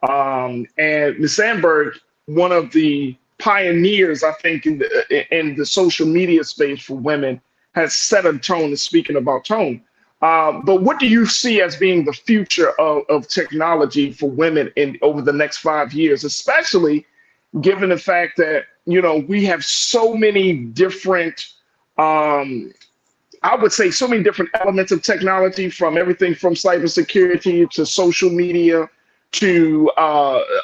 And Miss Sandberg, one of the pioneers, I think, in the social media space for women, has set a tone, speaking about tone. But what do you see as being the future of technology for women in over the next 5 years, especially given the fact that, we have so many different, I would say so many different elements of technology, from everything from cybersecurity to social media to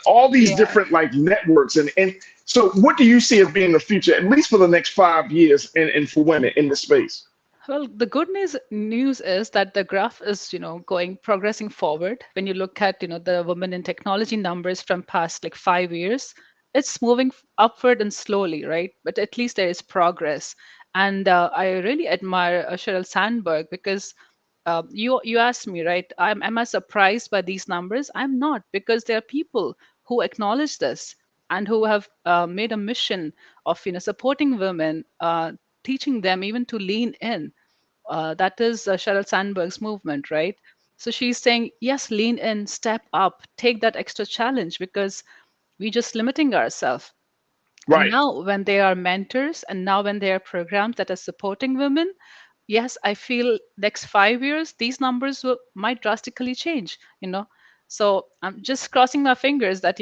all these Yeah. different like networks. And so what do you see as being the future, at least for the next 5 years, and for women in this space? Well, the good news is that the graph is, going progressing forward. When you look at, the women in technology numbers from past like 5 years, it's moving upward and slowly, right? But at least there is progress. And I really admire Sheryl Sandberg, because you asked me, right? Am I surprised by these numbers? I'm not, because there are people who acknowledge this and who have made a mission of, supporting women, teaching them even to lean in. That is Sheryl Sandberg's movement, right? So she's saying, yes, lean in, step up, take that extra challenge, because we're just limiting ourselves. And Right. now, when they are mentors, and now when there are programs that are supporting women, yes, I feel next 5 years these numbers might drastically change. So I'm just crossing my fingers that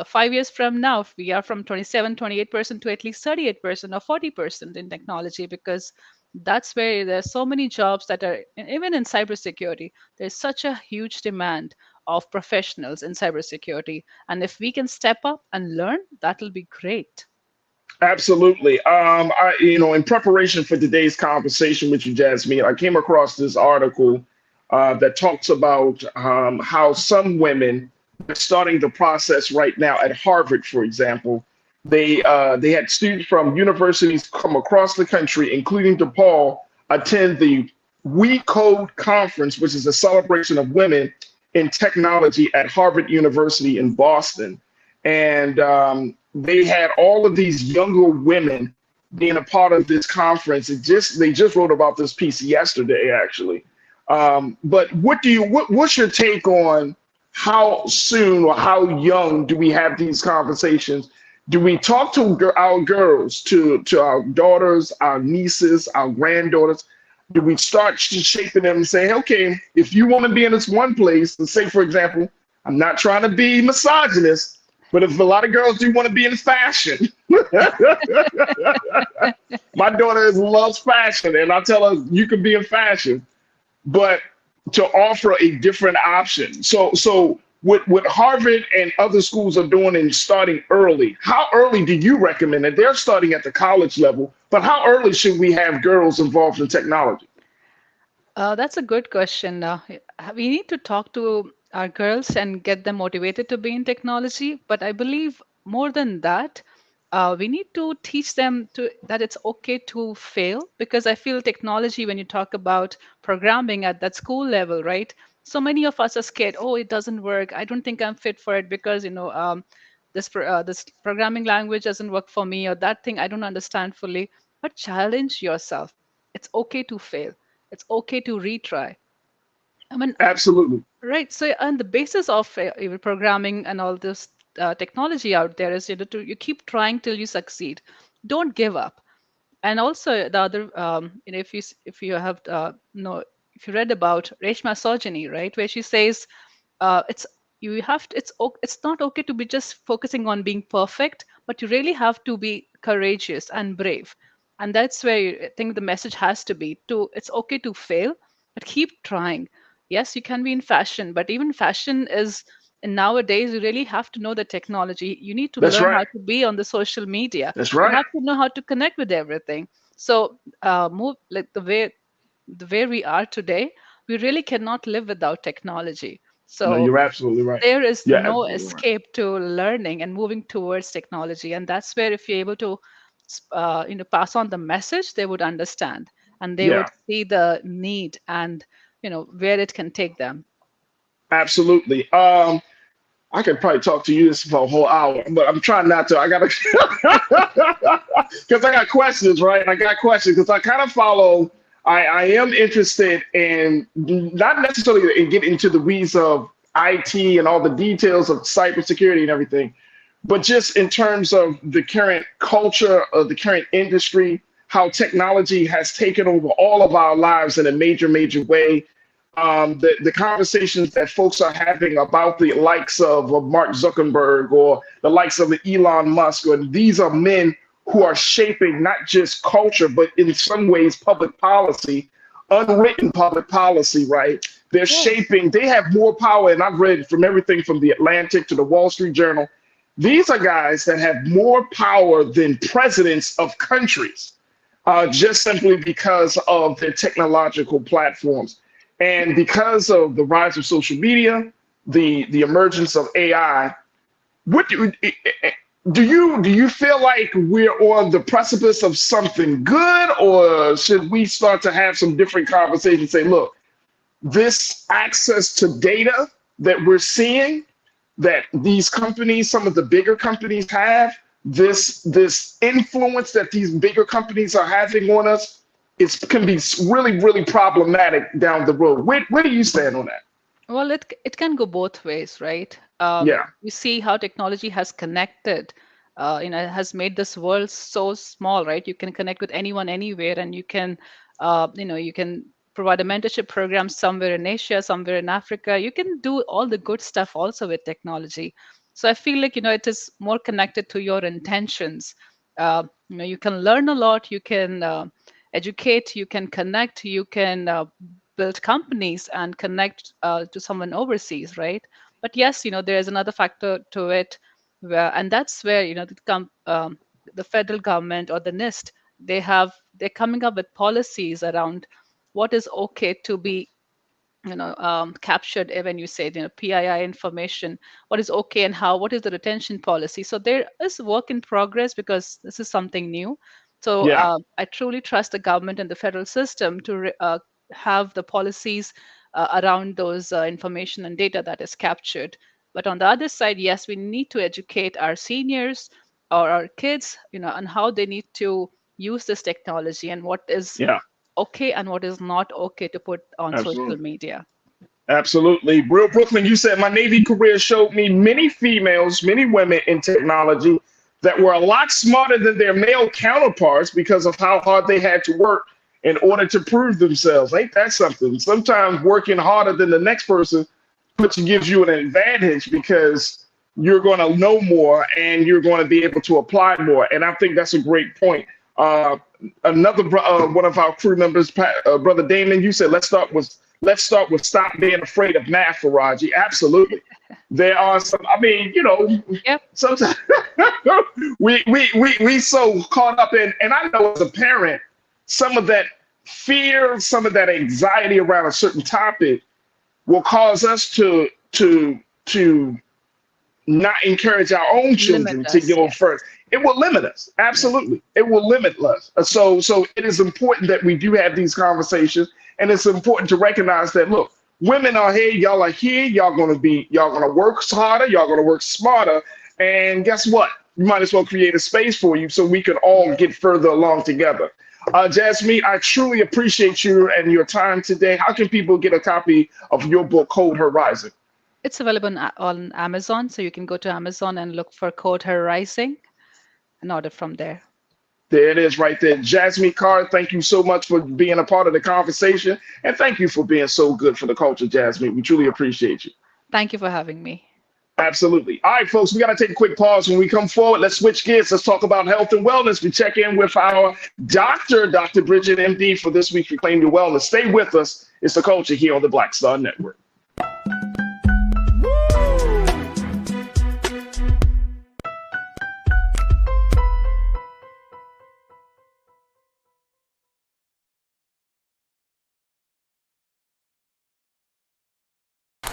5 years from now, if we are from 27, 28% to at least 38% or 40% in technology, because that's where there's so many jobs that are, even in cybersecurity, there's such a huge demand of professionals in cybersecurity. And if we can step up and learn, that'll be great. Absolutely. In preparation for today's conversation with you, Jasmine, I came across this article that talks about how some women are starting the process right now at Harvard, for example. They had students from universities come across the country, including DePaul, attend the We Code conference, which is a celebration of women in technology at Harvard University in Boston. And they had all of these younger women being a part of this conference. They just wrote about this piece yesterday, actually. But what's your take on how soon or how young do we have these conversations? Do we talk to our girls, to our daughters, our nieces, our granddaughters? Do we start shaping them and say, okay, if you want to be in this one place, let's say, for example, I'm not trying to be misogynist, but if a lot of girls do want to be in fashion, my daughter loves fashion, and I tell her you can be in fashion, but to offer a different option. So what Harvard and other schools are doing and starting early, how early do you recommend it? They're starting at the college level, but how early should we have girls involved in technology? That's a good question. We need to talk to our girls and get them motivated to be in technology. But I believe more than that, we need to teach them that it's okay to fail, because I feel technology, when you talk about programming at that school level, right? So many of us are scared. Oh, it doesn't work. I don't think I'm fit for it, because this programming language doesn't work for me, or that thing I don't understand fully. But challenge yourself. It's okay to fail. It's okay to retry. I mean, Absolutely. right. So, and the basis of even programming and all this technology out there is, you keep trying till you succeed. Don't give up. And also the other, if you have if you read about Reshma Saujani, right, where she says, it's you have to, it's not okay to be just focusing on being perfect, but you really have to be courageous and brave. And that's where I think the message has to be to, it's okay to fail, but keep trying. Yes, you can be in fashion, but even fashion is And nowadays, you really have to know the technology. You need to That's learn how right. to be on the social media. That's You right. have to know how to connect with everything. So, move like the way we are today, we really cannot live without technology. No, So you're absolutely right. there is You're no absolutely right. escape to learning and moving towards technology, and that's where if you're able to pass on the message, they would understand and they Yeah, would see the need and where it can take them. absolutely. I could probably talk to you this for a whole hour, but I'm trying not to. I gotta, because I got questions, right? I got questions because I kind of follow. I am interested in not necessarily in getting into the weeds of IT and all the details of cybersecurity and everything, but just in terms of the current culture of the current industry, how technology has taken over all of our lives in a major way. The conversations that folks are having about the likes of Mark Zuckerberg or the likes of Elon Musk, or these are men who are shaping not just culture, but in some ways public policy, unwritten public policy, right? They're shaping, they have more power. And I've read from everything from the Atlantic to the Wall Street Journal. These are guys that have more power than presidents of countries, just simply because of their technological platforms. And because of the rise of social media, the emergence of AI, what do you feel like we're on the precipice of something good, or should we start to have some different conversations? Say, look, this access to data that we're seeing, that these companies, some of the bigger companies have, this influence that these bigger companies are having on us, it can be really problematic down the road. Where do you stand on that? Well, it can go both ways, right? Yeah. You see how technology has connected, has made this world so small, right? You can connect with anyone anywhere, and you can provide a mentorship program somewhere in Asia, somewhere in Africa. You can do all the good stuff also with technology. So I feel like it is more connected to your intentions. You can learn a lot. You can educate. You can connect. You can build companies and connect to someone overseas, right? But yes, there is another factor to it, and that's where the federal government or the NIST, they're coming up with policies around what is okay to be captured when you say PII information, what is okay and how, what is the retention policy. So there is work in progress because this is something new. So Yeah. I truly trust the government and the federal system to have the policies around those information and data that is captured. But on the other side, yes, we need to educate our seniors or our kids, on how they need to use this technology and what is Yeah. okay and what is not okay to put on social Absolutely. media. Absolutely. Real Brooklyn, you said my Navy career showed me many females, many women in technology that were a lot smarter than their male counterparts because of how hard they had to work in order to prove themselves. Ain't that something? Sometimes working harder than the next person gives you an advantage because you're going to know more and you're going to be able to apply more. And I think that's a great point. Another one of our crew members, Brother Damon, you said let's start with stop being afraid of math, Farajii. Absolutely. There are some, I mean, Yep. sometimes we so caught up in, and I know as a parent, some of that fear, some of that anxiety around a certain topic will cause us to not encourage our own children to go first. It will limit us. Absolutely. It will limit us. So it is important that we do have these conversations. And it's important to recognize that, look, women are here, y'all are here, y'all gonna work harder, y'all gonna work smarter. And guess what? You might as well create a space for you so we can all get further along together. Jasmine, I truly appreciate you and your time today. How can people get a copy of your book, Code Horizon? It's available on Amazon, so you can go to Amazon and look for Code Horizon and order from there. There it is right there. Jasmine Carr, thank you so much for being a part of the conversation. And thank you for being so good for the culture, Jasmine. We truly appreciate you. Thank you for having me. Absolutely. All right, folks, we got to take a quick pause. When we come forward, let's switch gears. Let's talk about health and wellness. We check in with our doctor, Dr. Bridget, MD, for this week's Reclaim Your Wellness. Stay with us. It's the culture here on the Black Star Network.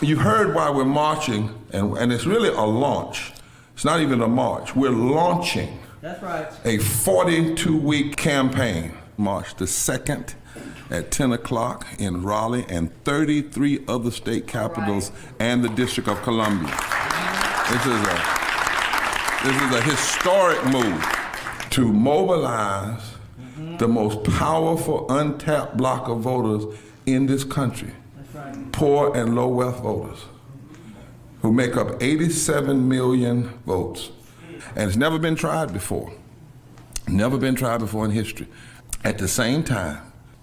You heard why we're marching, and it's really a launch. It's not even a march. We're launching a 42-week campaign, March the 2nd at 10 o'clock in Raleigh and 33 other state capitals and the District of Columbia. This is a historic move to mobilize the most powerful untapped block of voters in this country, poor and low wealth voters, who make up 87 million votes. And it's never been tried before. Never been tried before in history. At the same time,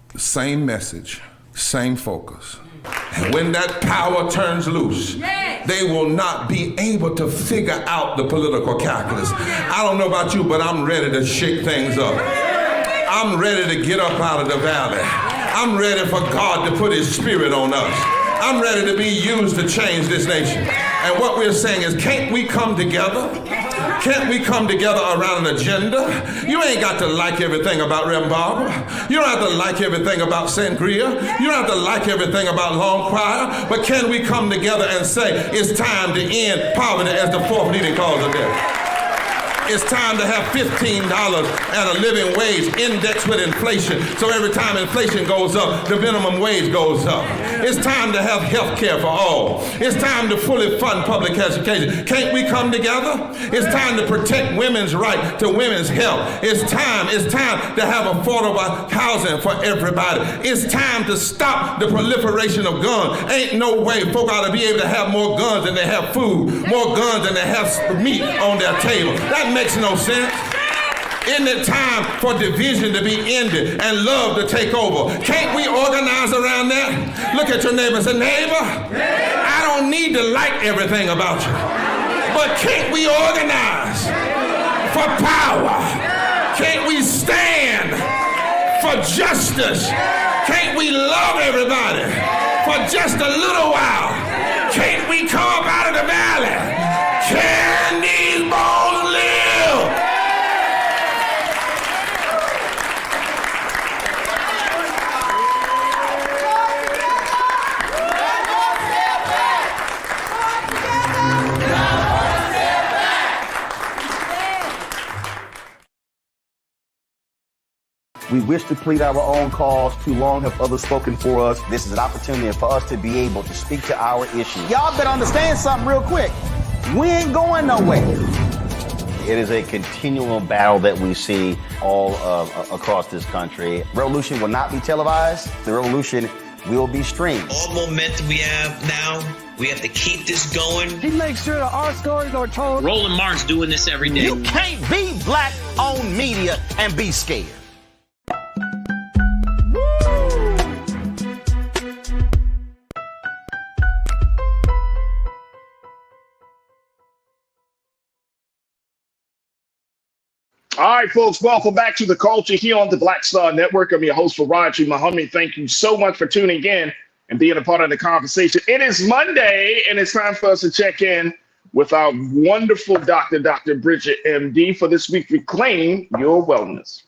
the same message, same focus. And when that power turns loose, they will not be able to figure out the political calculus. I don't know about you, but I'm ready to shake things up. I'm ready to get up out of the valley. I'm ready for God to put his spirit on us. I'm ready to be used to change this nation. And what we're saying is, can't we come together? Can't we come together around an agenda? You ain't got to like everything about Rem Barber. You don't have to like everything about Sangria. You don't have to like everything about Long Choir. But can we come together and say, it's time to end poverty as the fourth leading cause of death? It's time to have $15 and a living wage indexed with inflation. So every time inflation goes up, the minimum wage goes up. It's time to have health care for all. It's time to fully fund public education. Can't we come together? It's time to protect women's right to women's health. It's time to have affordable housing for everybody. It's time to stop the proliferation of guns. Ain't no way folk ought to be able to have more guns than they have food, more guns than they have meat on their table. That makes no sense. Isn't it time for division to be ended and love to take over? Can't we organize around that? Look at your neighbor and say, neighbor, I don't need to like everything about you, but can't we organize for power? Can't we stand for justice? Can't we love everybody for just a little while? Can't we come up out of the valley? Can these bones live? We wish to plead our own cause. Too long have others spoken for us. This is an opportunity for us to be able to speak to our issues. Y'all better understand something real quick. We ain't going nowhere. It is a continual battle that we see all across this country. Revolution will not be televised. The revolution will be streamed. All momentum we have now, we have to keep this going. He makes sure that our stories are told. Roland Martin's doing this every day. You can't be black-owned media and be scared. All right, folks, welcome back to The Culture here on the Black Star Network. I'm your host, Farajii Muhammad. Thank you so much for tuning in and being a part of the conversation. It is Monday, and it's time for us to check in with our wonderful doctor, Dr. Bridget, MD, for this week, Reclaim Your Wellness.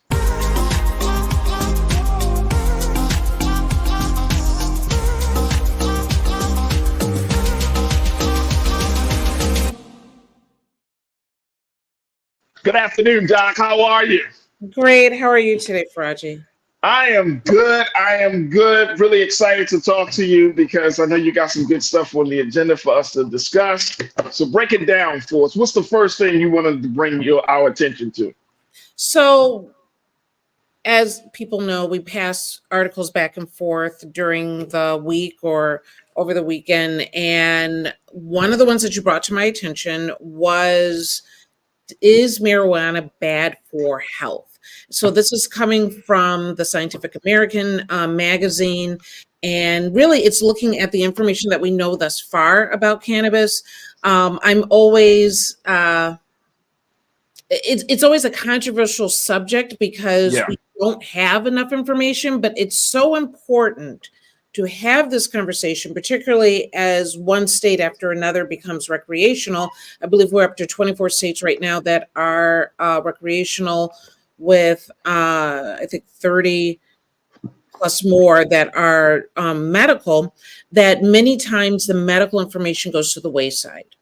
Good afternoon, Doc. How are you? Great. How are you today, Farajii? I am good. I am good. Really excited to talk to you because I know you got some good stuff on the agenda for us to discuss. So break it down for us. What's the first thing you wanted to bring our attention to? So, as people know, we pass articles back and forth during the week or over the weekend. And one of the ones that you brought to my attention was, is marijuana bad for health? So this is coming from the Scientific American magazine, and really it's looking at the information that we know thus far about cannabis. I'm always, it's always a controversial subject because we don't have enough information, but it's so important to have this conversation, particularly as one state after another becomes recreational. I believe we're up to 24 states right now that are recreational, with I think 30 plus more that are medical, that many times the medical information goes to the wayside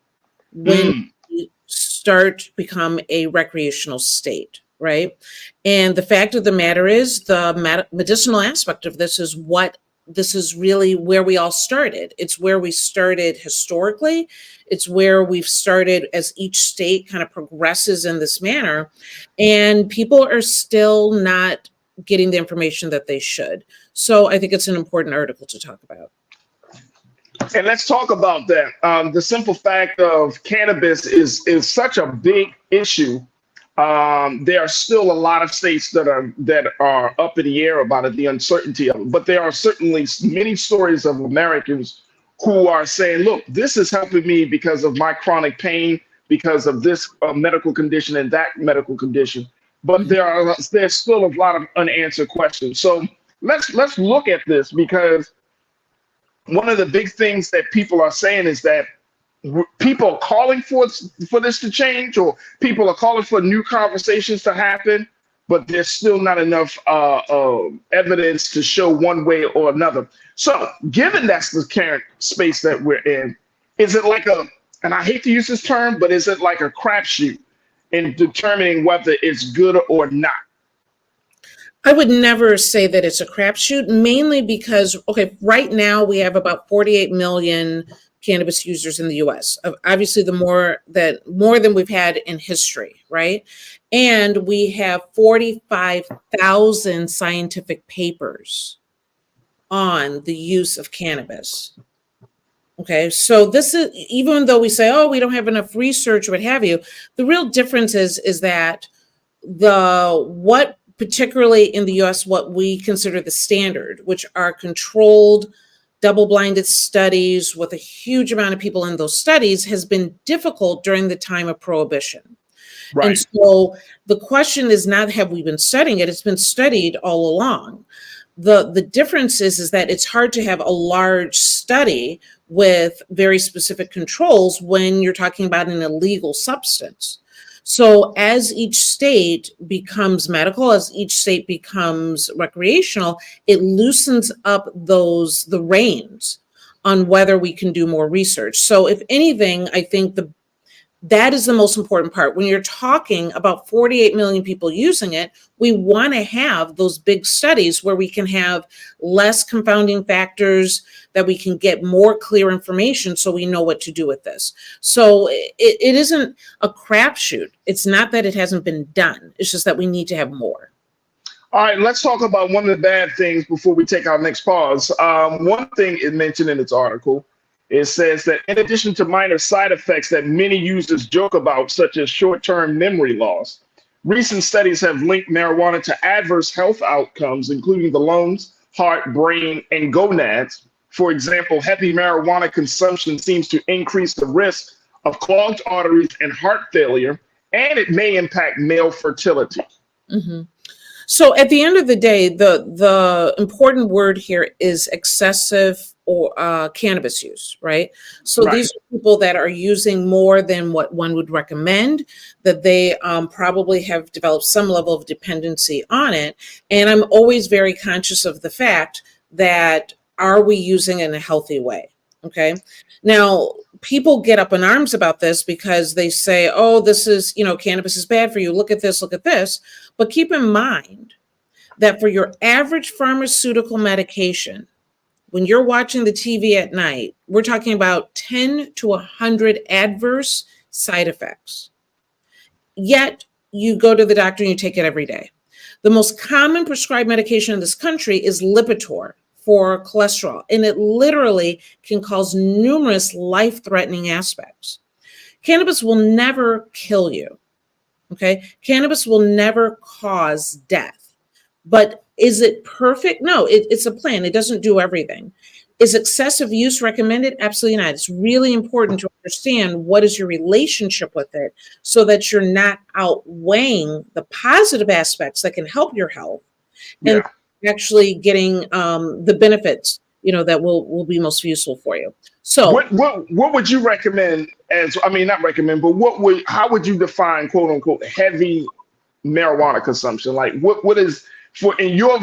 when we start to become a recreational state, right? And the fact of the matter is the medicinal aspect of this is really where we all started. It's where we started historically. It's where we've started as each state kind of progresses in this manner. And people are still not getting the information that they should. So I think it's an important article to talk about. And let's talk about that. The simple fact of cannabis is such a big issue. There are still a lot of states that are up in the air about it, the uncertainty of it. But there are certainly many stories of Americans who are saying, look, this is helping me because of my chronic pain, because of this medical condition and that medical condition. But there's still a lot of unanswered questions. So let's look at this, because one of the big things that people are saying is that people are calling for this to change, or people are calling for new conversations to happen, but there's still not enough evidence to show one way or another. So given that's the current space that we're in, is it like and I hate to use this term, but is it like a crapshoot in determining whether it's good or not? I would never say that it's a crapshoot, mainly because, okay, right now we have about 48 million cannabis users in the US. Obviously, more than we've had in history, right? And we have 45,000 scientific papers on the use of cannabis. Okay, so this is, even though we say, oh, we don't have enough research, what have you, the real difference is that what particularly in the US, what we consider the standard, which are controlled, double-blinded studies with a huge amount of people in those studies, has been difficult during the time of prohibition. Right. And so the question is not, have we been studying it? It's been studied all along. The difference is that it's hard to have a large study with very specific controls when you're talking about an illegal substance. So as each state becomes medical, as each state becomes recreational, it loosens up the reins on whether we can do more research. So if anything, I think that is the most important part. When you're talking about 48 million people using it, we want to have those big studies where we can have less confounding factors, that we can get more clear information so we know what to do with this. So it isn't a crapshoot. It's not that it hasn't been done. It's just that we need to have more. All right, let's talk about one of the bad things before we take our next pause. One thing it mentioned in its article, it says that in addition to minor side effects that many users joke about, such as short-term memory loss, recent studies have linked marijuana to adverse health outcomes, including the lungs, heart, brain, and gonads. For example, heavy marijuana consumption seems to increase the risk of clogged arteries and heart failure, and it may impact male fertility. Mm-hmm. So at the end of the day, the important word here is excessive or cannabis use, right? So these are people that are using more than what one would recommend, that they probably have developed some level of dependency on it. And I'm always very conscious of the fact that, are we using it in a healthy way? Okay. Now, people get up in arms about this because they say, oh, this is, cannabis is bad for you. Look at this, look at this. But keep in mind that for your average pharmaceutical medication, when you're watching the TV at night, we're talking about 10 to 100 adverse side effects. Yet you go to the doctor and you take it every day. The most common prescribed medication in this country is Lipitor for cholesterol, and it literally can cause numerous life-threatening aspects. Cannabis will never kill you, okay? Cannabis will never cause death. But is it perfect? No, it's a plan. It doesn't do everything. Is excessive use recommended? Absolutely not. It's really important to understand what is your relationship with it so that you're not outweighing the positive aspects that can help your health and actually getting the benefits, that will be most useful for you. So what would you recommend not recommend, but how would you define quote unquote heavy marijuana consumption? Like what is from your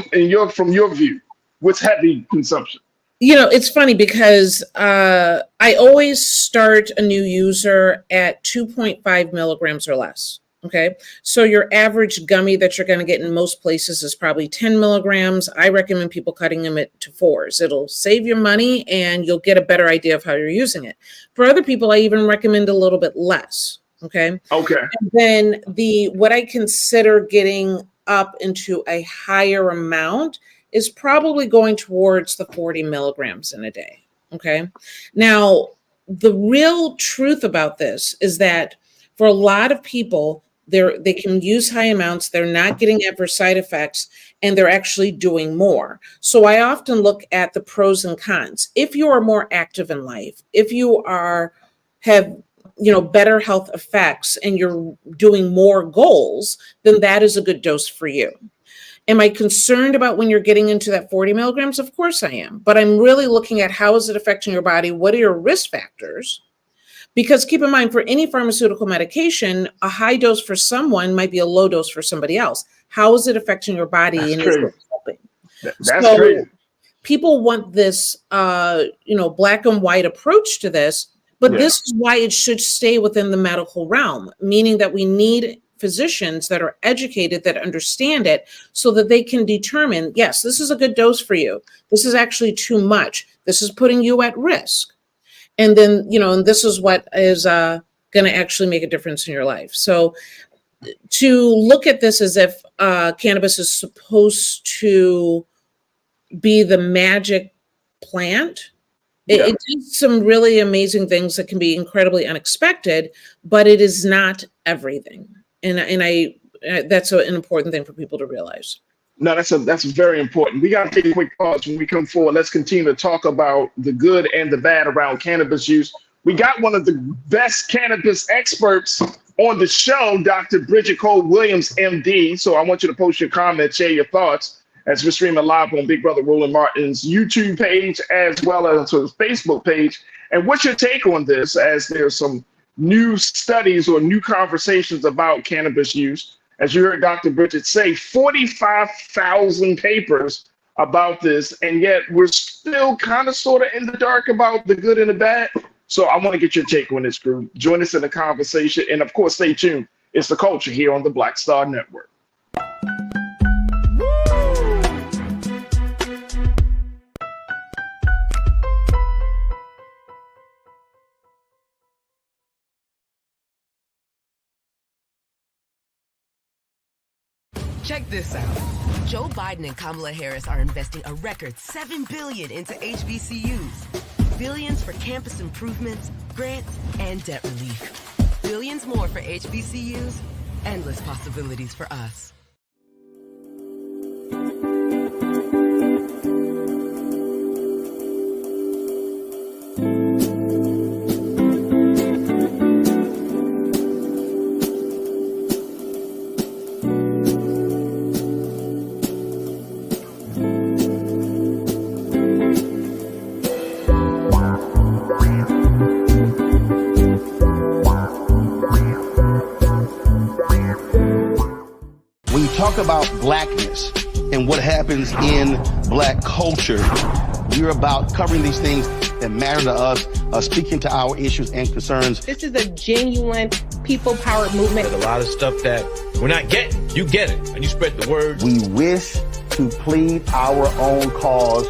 view, with heavy consumption? You know, it's funny because I always start a new user at 2.5 milligrams or less. Okay. So your average gummy that you're going to get in most places is probably 10 milligrams. I recommend people cutting them to 4s. It'll save your money and you'll get a better idea of how you're using it. For other people, I even recommend a little bit less. Okay. Okay. And then what I consider getting up into a higher amount is probably going towards the 40 milligrams in a day. Okay. Now, the real truth about this is that for a lot of people, they can use high amounts, they're not getting adverse side effects, and they're actually doing more. So I often look at the pros and cons. If you are more active in life, if you have better health effects and you're doing more goals, then that is a good dose for you. Am I concerned about when you're getting into that 40 milligrams? Of course I am. But I'm really looking at how is it affecting your body? What are your risk factors? Because keep in mind, for any pharmaceutical medication, a high dose for someone might be a low dose for somebody else. How is it affecting your body? That's and crazy. is it helping? That's crazy. People want this, black and white approach to this, but this is why it should stay within the medical realm, meaning that we need physicians that are educated, that understand it, so that they can determine, yes, this is a good dose for you. This is actually too much. This is putting you at risk. And then, and this is what is going to actually make a difference in your life. So to look at this as if cannabis is supposed to be the magic plant, it does some really amazing things that can be incredibly unexpected, but it is not everything. And I that's an important thing for people to realize. No, that's very important. We got to take a quick pause. When we come forward, let's continue to talk about the good and the bad around cannabis use. We got one of the best cannabis experts on the show, Dr. Bridget Cole-Williams, MD. So I want you to post your comments, share your thoughts as we're streaming live on Big Brother Roland Martin's YouTube page as well as his Facebook page. And what's your take on this, as there's some new studies or new conversations about cannabis use? As you heard Dr. Bridget say, 45,000 papers about this, and yet we're still kind of sort of in the dark about the good and the bad. So I want to get your take on this, group. Join us in the conversation, and of course, stay tuned. It's The Culture here on the Black Star Network. Check this out. Joe Biden and Kamala Harris are investing a record $7 billion into HBCUs. Billions for campus improvements, grants, and debt relief. Billions more for HBCUs. Endless possibilities for us. Talk about blackness and what happens in black culture. We're about covering these things that matter to us, speaking to our issues and concerns. This is a genuine people-powered movement. There's a lot of stuff that we're not getting. You get it, and you spread the word. We wish to plead our own cause.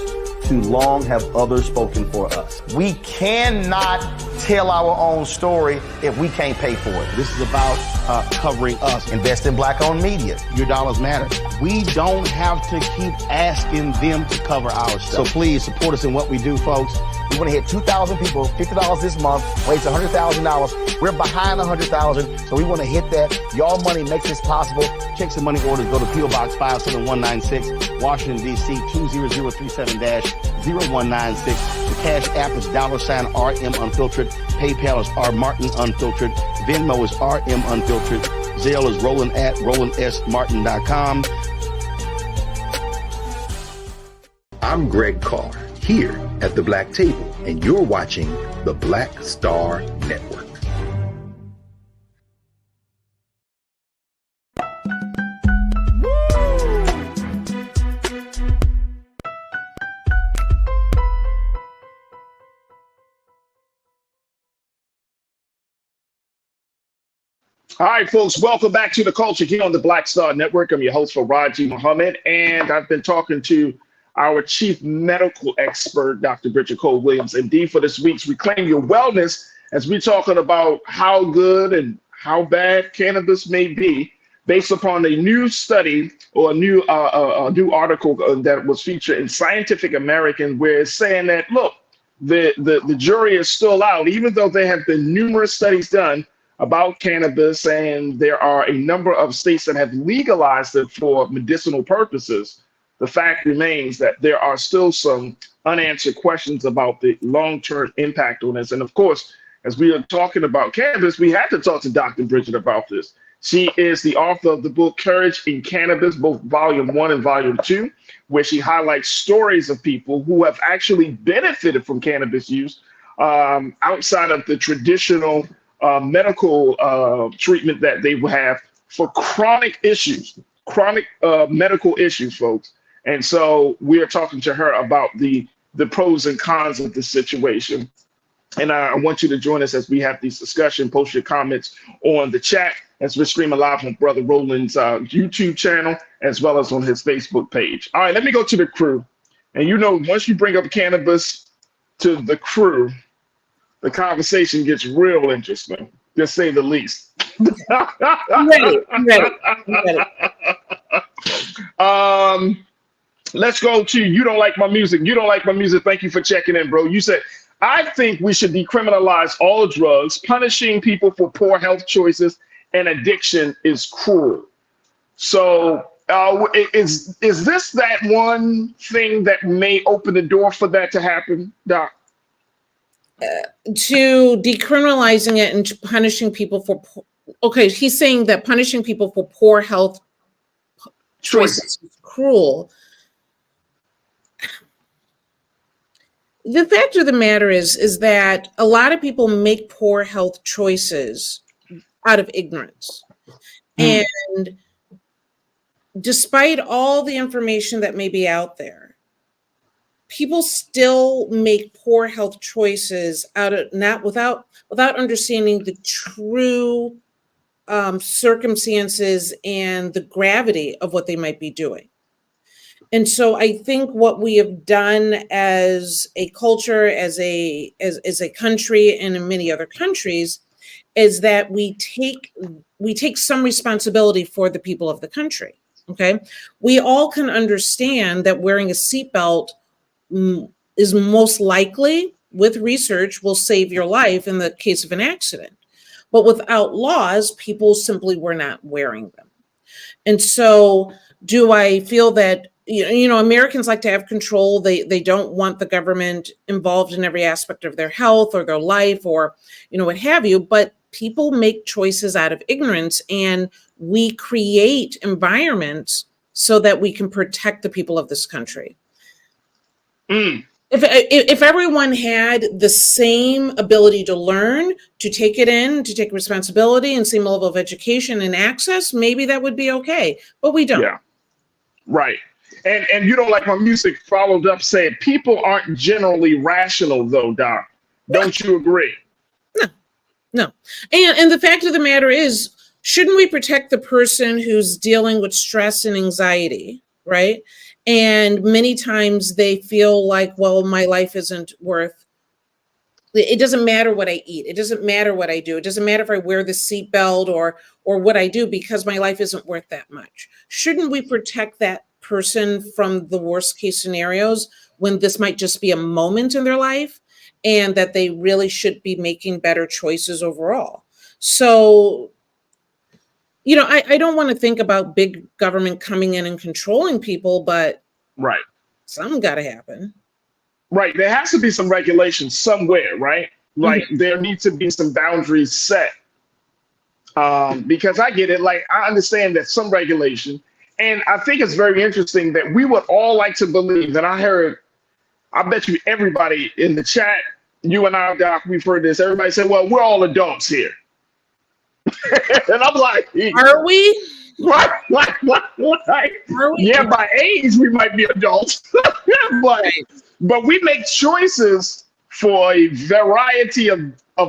Too long have others spoken for us. We cannot tell our own story if we can't pay for it. This is about covering us. Invest in black-owned media. Your dollars matter. We don't have to keep asking them to cover our stuff. So please support us in what we do, folks. We want to hit 2,000 people, $50 this month, raise $100,000. We're behind $100,000, so we want to hit that. Y'all money makes this possible. Check some money orders. Go to P.O. Box 57196, Washington, D.C. 20037-0196. The Cash App is $RM Unfiltered. PayPal is R Martin Unfiltered. Venmo is RM Unfiltered. Zelle is Roland at RolandSMartin.com. I'm Greg Carr, here at the Black Table, and you're watching the Black Star Network. All right, folks, welcome back to the culture here on the Black Star Network. I'm your host, Farajii Muhammad, and I've been talking to our chief medical expert, Dr. Bridget Cole Williams, MD, for this week's Reclaim Your Wellness, as we're talking about how good and how bad cannabis may be, based upon a new study or a new article that was featured in Scientific American, where it's saying that, look, the jury is still out, even though there have been numerous studies done about cannabis, and there are a number of states that have legalized it for medicinal purposes. The fact remains that there are still some unanswered questions about the long-term impact on this. And of course, as we are talking about cannabis, we had to talk to Dr. Bridget about this. She is the author of the book Courage in Cannabis, both Volume 1 and Volume 2, where she highlights stories of people who have actually benefited from cannabis use outside of the traditional medical treatment that they will have for chronic issues, chronic medical issues, folks. And so we are talking to her about the pros and cons of the situation. And I want you to join us as we have this discussion. Post your comments on the chat as we're streaming live on Brother Roland's YouTube channel, as well as on his Facebook page. All right, let me go to the crew. And you know, once you bring up cannabis to the crew, the conversation gets real interesting, to say the least. I'm ready. Let's go to You Don't Like My Music. You Don't Like My Music. Thank you for checking in, bro. You said, I think we should decriminalize all drugs. Punishing people for poor health choices and addiction is cruel. So is this that one thing that may open the door for that to happen, Doc? To decriminalizing it and punishing people for, okay, he's saying that punishing people for poor health choices is cruel. The fact of the matter is that a lot of people make poor health choices out of ignorance. And despite all the information that may be out there, people still make poor health choices out of without understanding the true circumstances and the gravity of what they might be doing. And so I think what we have done as a culture, as a country, and in many other countries, is that we take some responsibility for the people of the country. Okay, we all can understand that wearing a seatbelt is most likely, with research, will save your life in the case of an accident. But without laws, people simply were not wearing them. And so do I feel that, you know, Americans like to have control. They don't want the government involved in every aspect of their health or their life or, you know, what have you. But people make choices out of ignorance, and we create environments so that we can protect the people of this country. If everyone had the same ability to learn, to take it in, to take responsibility, and same level of education and access, maybe that would be okay. But we don't. Yeah, right. And You Don't Like My Music followed up saying people aren't generally rational, though, Doc. Don't you agree? No. And the fact of the matter is, shouldn't we protect the person who's dealing with stress and anxiety, right? And many times they feel like, well, my life isn't worth, it doesn't matter what I eat. It doesn't matter what I do. It doesn't matter if I wear the seatbelt or what I do, because my life isn't worth that much. Shouldn't we protect that person from the worst case scenarios when this might just be a moment in their life and that they really should be making better choices overall? So, you know, I don't want to think about big government coming in and controlling people, but right, something got to happen. Right. There has to be some regulation somewhere, right? Like there needs to be some boundaries set. Because I get it. Like, I understand that some regulation, and I think it's very interesting that we would all like to believe, and I bet you everybody in the chat, you and I, Doc, we've heard this. Everybody said, well, we're all adults here. And I'm like, are we? Right, yeah, by age we might be adults, but we make choices for a variety of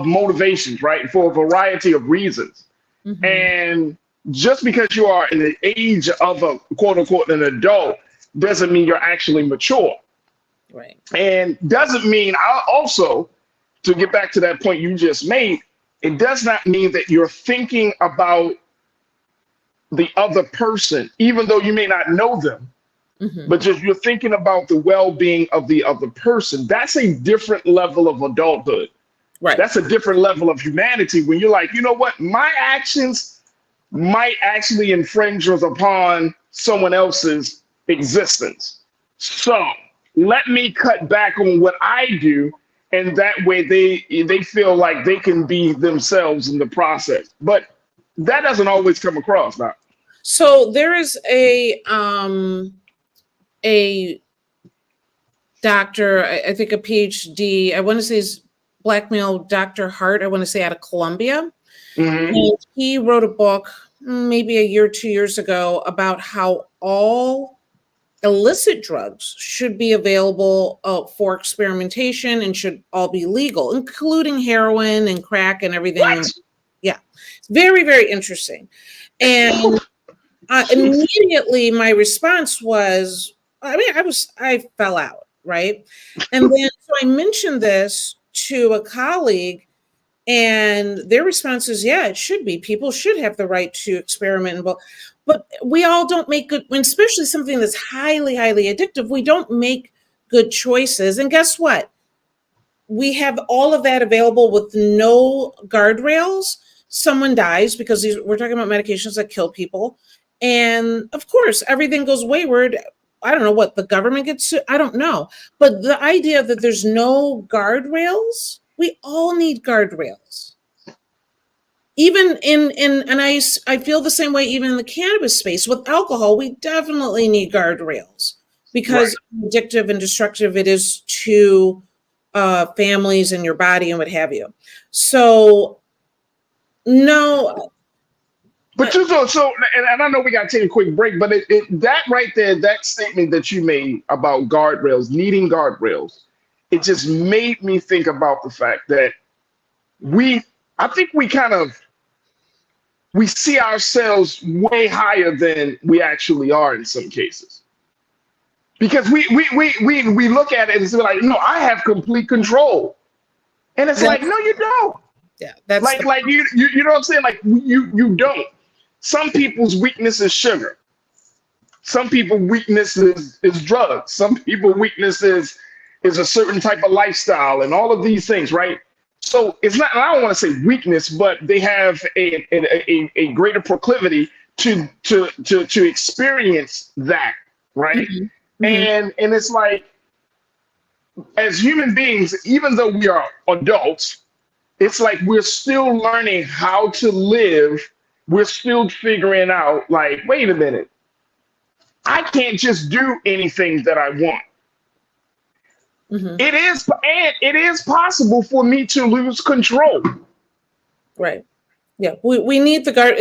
motivations, right? For a variety of reasons. And just because you are in the age of a quote unquote an adult doesn't mean you're actually mature. Right. And doesn't mean, also, to get back to that point you just made, it does not mean that you're thinking about the other person, even though you may not know them, but just you're thinking about the well-being of the other person. That's a different level of adulthood. Right. That's a different level of humanity when you're like, you know what, my actions might actually infringe upon someone else's existence. So let me cut back on what I do, and that way they feel like they can be themselves in the process. But that doesn't always come across now. So there is a doctor, I think a PhD, I want to say is black male, Dr. Hart, I want to say out of Columbia. And he wrote a book maybe a year, 2 years ago about how all illicit drugs should be available for experimentation and should all be legal, including heroin and crack and everything. What? Yeah, it's very, very interesting. And immediately my response was, I fell out, right? And then so I mentioned this to a colleague, and their response is, yeah, it should be. People should have the right to experiment. But we all don't make good, especially something that's highly, highly addictive, we don't make good choices. And guess what? We have all of that available with no guardrails. Someone dies because we're talking about medications that kill people. And of course, everything goes wayward. I don't know what the government gets, I don't know. But the idea that there's no guardrails, we all need guardrails. Even and I feel the same way even in the cannabis space. With alcohol, we definitely need guardrails because addictive and destructive it is to families and your body and what have you. So, no. But and I know we got to take a quick break, but that right there, that statement that you made about guardrails, needing guardrails, it just made me think about the fact that I think we see ourselves way higher than we actually are in some cases. Because we look at it and it's like, no, I have complete control. And it's like, no, you don't. Yeah, that's like you know what I'm saying? Like you don't. Some people's weakness is sugar. Some people's weakness is drugs. Some people's weakness is a certain type of lifestyle and all of these things, right? So it's not, I don't want to say weakness, but they have a greater proclivity to experience that, right? And it's like, as human beings, even though we are adults, it's like we're still learning how to live. We're still figuring out, like, wait a minute, I can't just do anything that I want. It is possible for me to lose control. Right. Yeah, we need the guard.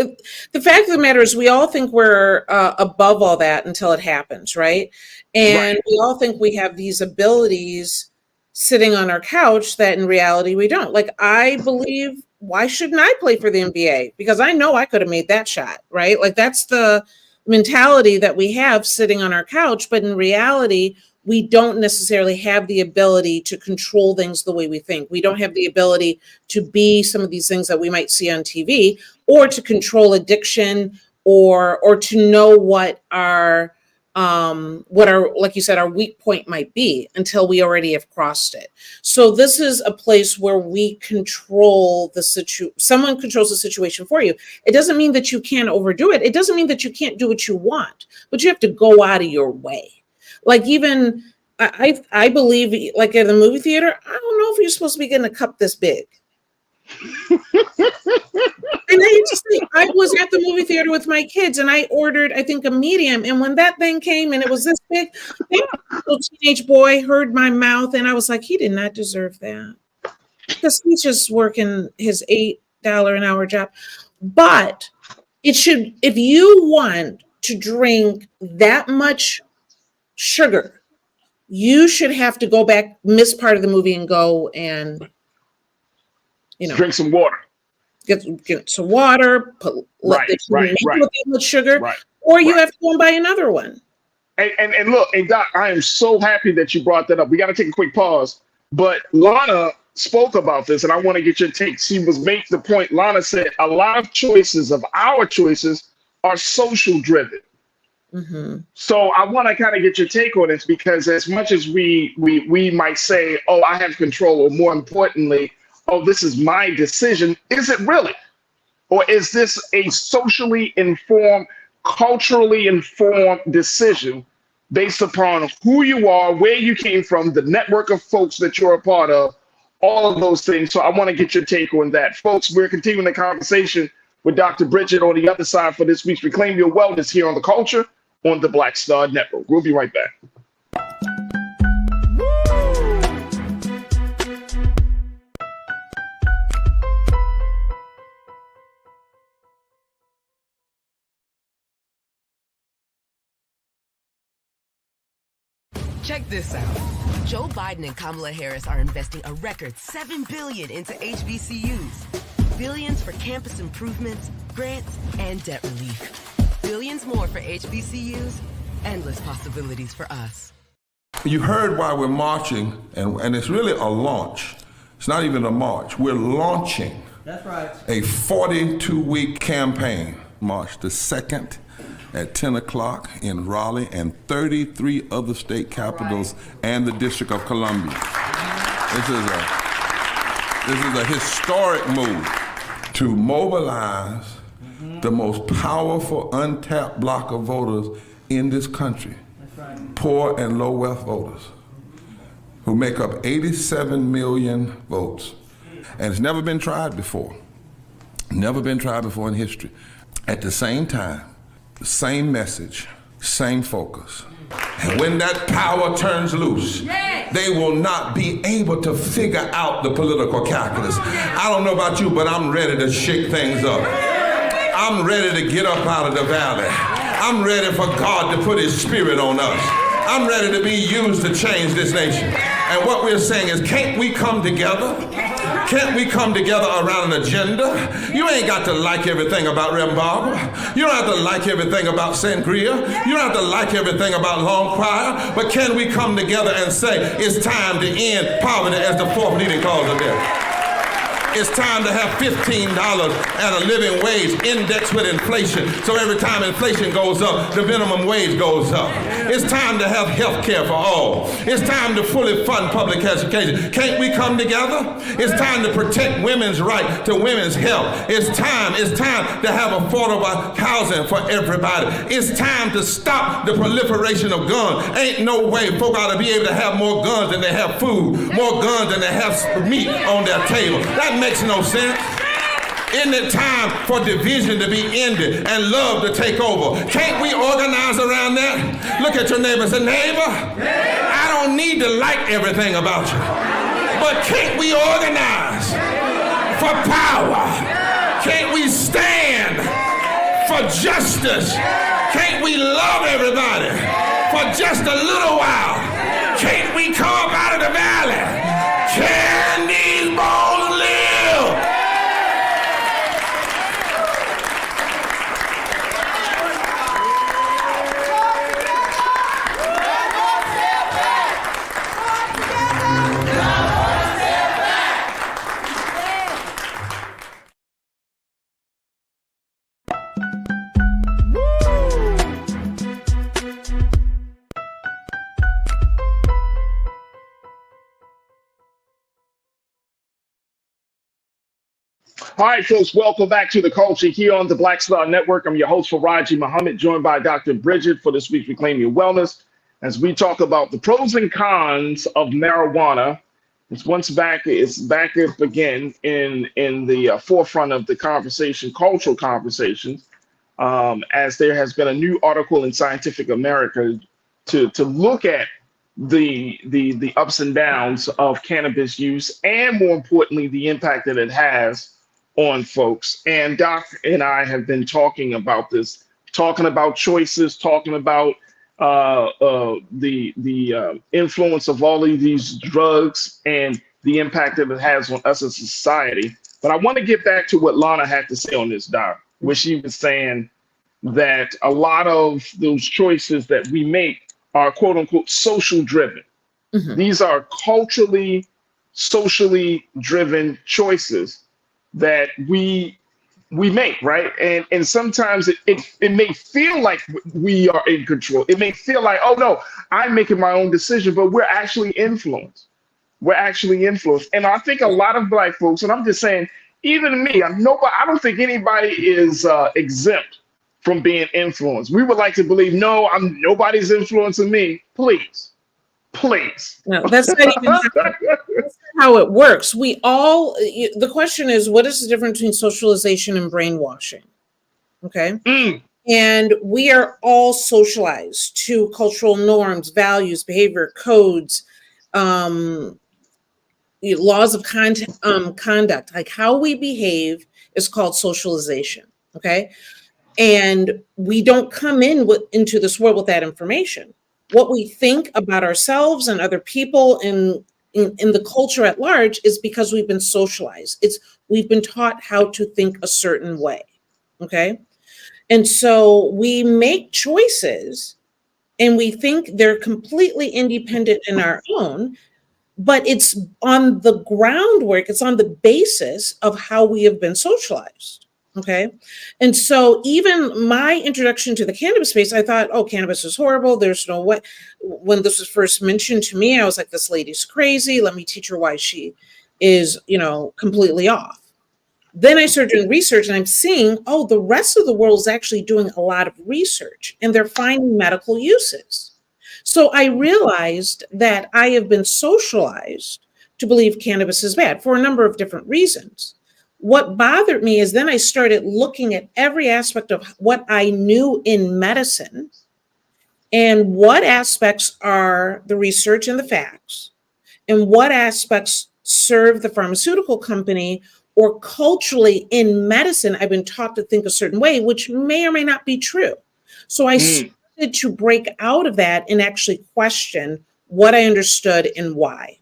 The fact of the matter is we all think we're above all that until it happens, right? And we all think we have these abilities sitting on our couch that in reality we don't. Like, I believe, why shouldn't I play for the NBA? Because I know I could have made that shot, right? Like, that's the mentality that we have sitting on our couch, but in reality, we don't necessarily have the ability to control things the way we think. We don't have the ability to be some of these things that we might see on TV, or to control addiction, or to know what our like you said, our weak point might be until we already have crossed it. So this is a place where we control the situation. Someone controls the situation for you. It doesn't mean that you can't overdo it. It doesn't mean that you can't do what you want, but you have to go out of your way. Like, even I believe, like in the movie theater, I don't know if you're supposed to be getting a cup this big. And I was at the movie theater with my kids and I ordered, I think, a medium. And when that thing came and it was this big, the little teenage boy heard my mouth and I was like, he did not deserve that. Because he's just working his $8 an hour job. But it should, if you want to drink that much sugar, you should have to go back, miss part of the movie and go and, drink some water. get some water, let the make with sugar, or you have to go and buy another one. And look, and Doc, I am so happy that you brought that up. We got to take a quick pause, but Lana spoke about this, and I want to get your take. She was making the point. Lana said a lot of our choices are social driven. So I want to kind of get your take on this, because as much as we might say, oh, I have control, or more importantly, oh, this is my decision, is it really? Or is this a socially informed, culturally informed decision based upon who you are, where you came from, the network of folks that you're a part of, all of those things? So I want to get your take on that. Folks, we're continuing the conversation with Dr. Bridget on the other side for this week's Reclaim Your Wellness here on The Culture on the Black Star Network. We'll be right back. Check this out. Joe Biden and Kamala Harris are investing a record $7 billion into HBCUs. Billions for campus improvements, grants, and debt relief. Billions more for HBCUs. Endless possibilities for us. You heard why we're marching, and it's really a launch. It's not even a march. We're launching a 42-week campaign, March the 2nd at 10 o'clock in Raleigh and 33 other state capitals and the District of Columbia. This is a historic move to mobilize the most powerful untapped block of voters in this country, poor and low wealth voters, who make up 87 million votes. And it's never been tried before. Never been tried before in history. At the same time, same message, same focus. And when that power turns loose, they will not be able to figure out the political calculus. I don't know about you, but I'm ready to shake things up. I'm ready to get up out of the valley. I'm ready for God to put his spirit on us. I'm ready to be used to change this nation. And what we're saying is, can't we come together? Can't we come together around an agenda? You ain't got to like everything about Reverend Barber. You don't have to like everything about Sangria. You don't have to like everything about Long Choir. But can we come together and say, it's time to end poverty as the fourth leading cause of death? It's time to have $15 and a living wage indexed with inflation. So every time inflation goes up, the minimum wage goes up. It's time to have health care for all. It's time to fully fund public education. Can't we come together? It's time to protect women's right to women's health. It's time to have affordable housing for everybody. It's time to stop the proliferation of guns. Ain't no way folk ought to be able to have more guns than they have food, more guns than they have meat on their table. That makes no sense. Isn't it time for division to be ended and love to take over? Can't we organize around that? Look at your neighbor and say, neighbor, I don't need to like everything about you, but can't we organize for power? Can't we stand for justice? Can't we love everybody for just a little while? Can't we come up out of the valley? Can these bones live? All right, folks, welcome back to The Culture here on the Black Star Network. I'm your host, Farajii Muhammad, joined by Dr. Bridget for this week's Reclaim Your Wellness, as we talk about the pros and cons of marijuana. It's back up again in the forefront of the conversation, cultural conversations, as there has been a new article in Scientific America to look at the ups and downs of cannabis use, and more importantly, the impact that it has on folks. And Doc and I have been talking about this, talking about choices, talking about the influence of all of these drugs, and the impact that it has on us as a society. But I want to get back to what Lana had to say on this, Doc, where she was saying that a lot of those choices that we make are quote unquote social driven. These are culturally, socially driven choices that we make, right? And sometimes it may feel like we are in control. It may feel like, oh no, I'm making my own decision, but we're actually influenced. We're actually influenced. And I think a lot of Black folks, and I'm just saying, even me, I don't think anybody is exempt from being influenced. We would like to believe, no, nobody's influencing me. Please. No, that's not even how it works. The question is, what is the difference between socialization and brainwashing? Okay. And we are all socialized to cultural norms, values, behavior, codes, laws of conduct. Like how we behave is called socialization. Okay. And we don't come into this world with that information. What we think about ourselves and other people in the culture at large is because we've been socialized. We've been taught how to think a certain way. Okay. And so we make choices and we think they're completely independent in our own, but it's on the groundwork, it's on the basis of how we have been socialized. Okay. And so even my introduction to the cannabis space, I thought, oh, cannabis is horrible. There's no way. When this was first mentioned to me, I was like, this lady's crazy. Let me teach her why she is, completely off. Then I started doing research and I'm seeing, oh, the rest of the world is actually doing a lot of research and they're finding medical uses. So I realized that I have been socialized to believe cannabis is bad for a number of different reasons. What bothered me is then I started looking at every aspect of what I knew in medicine and what aspects are the research and the facts and what aspects serve the pharmaceutical company, or culturally in medicine, I've been taught to think a certain way, which may or may not be true. So I started to break out of that and actually question what I understood and why.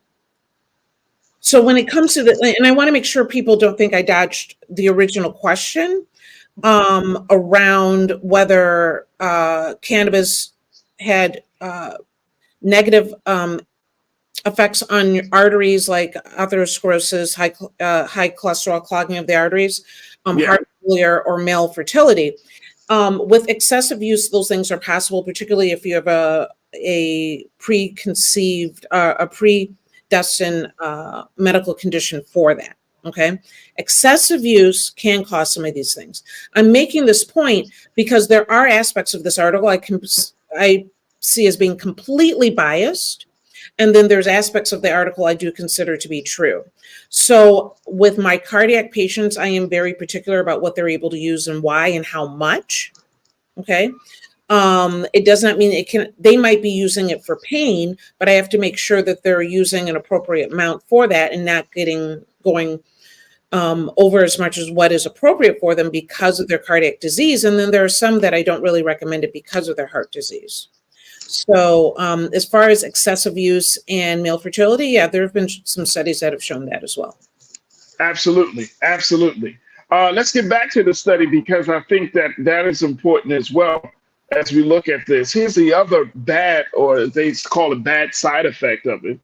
So when it comes to and I want to make sure people don't think I dodged the original question around whether cannabis had negative effects on your arteries like atherosclerosis, high cholesterol, clogging of the arteries, heart failure, or male fertility. With excessive use, those things are possible, particularly if you have a predestined medical condition for that. Okay. Excessive use can cause some of these things. I'm making this point because there are aspects of this article I see as being completely biased. And then there's aspects of the article I do consider to be true. So with my cardiac patients, I am very particular about what they're able to use and why and how much. Okay. It does not mean they might be using it for pain, but I have to make sure that they're using an appropriate amount for that and not going over as much as what is appropriate for them because of their cardiac disease. And then there are some that I don't really recommend it because of their heart disease. So as far as excessive use and male fertility, there have been some studies that have shown that as well. Absolutely. Let's get back to the study because I think that is important as well as we look at this. Here's the other bad, or they call it bad side effect of it.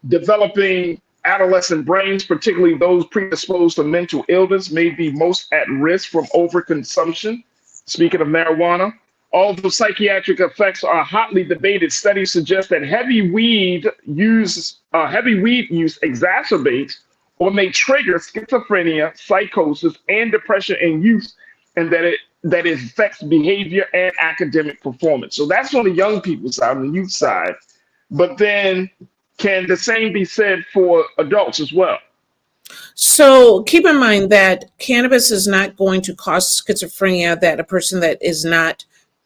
Developing adolescent brains, particularly those predisposed to mental illness, may be most at risk from overconsumption. Speaking of marijuana, although psychiatric effects are hotly debated, studies suggest that heavy weed use exacerbates or may trigger schizophrenia, psychosis, and depression in youth, and that it affects behavior and academic performance. So that's on the young people's side, on the youth side. But then can the same be said for adults as well? So keep in mind that cannabis is not going to cause schizophrenia that a person that is not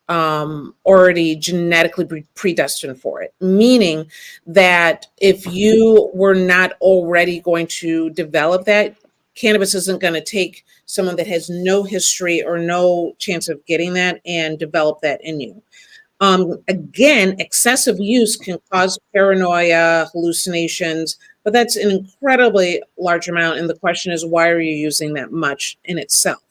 already genetically predestined for it, meaning that if you were not already going to develop that, cannabis isn't going to take someone that has no history or no chance of getting that and develop that in you. Again, excessive use can cause paranoia, hallucinations, but that's an incredibly large amount. And the question is, why are you using that much in itself?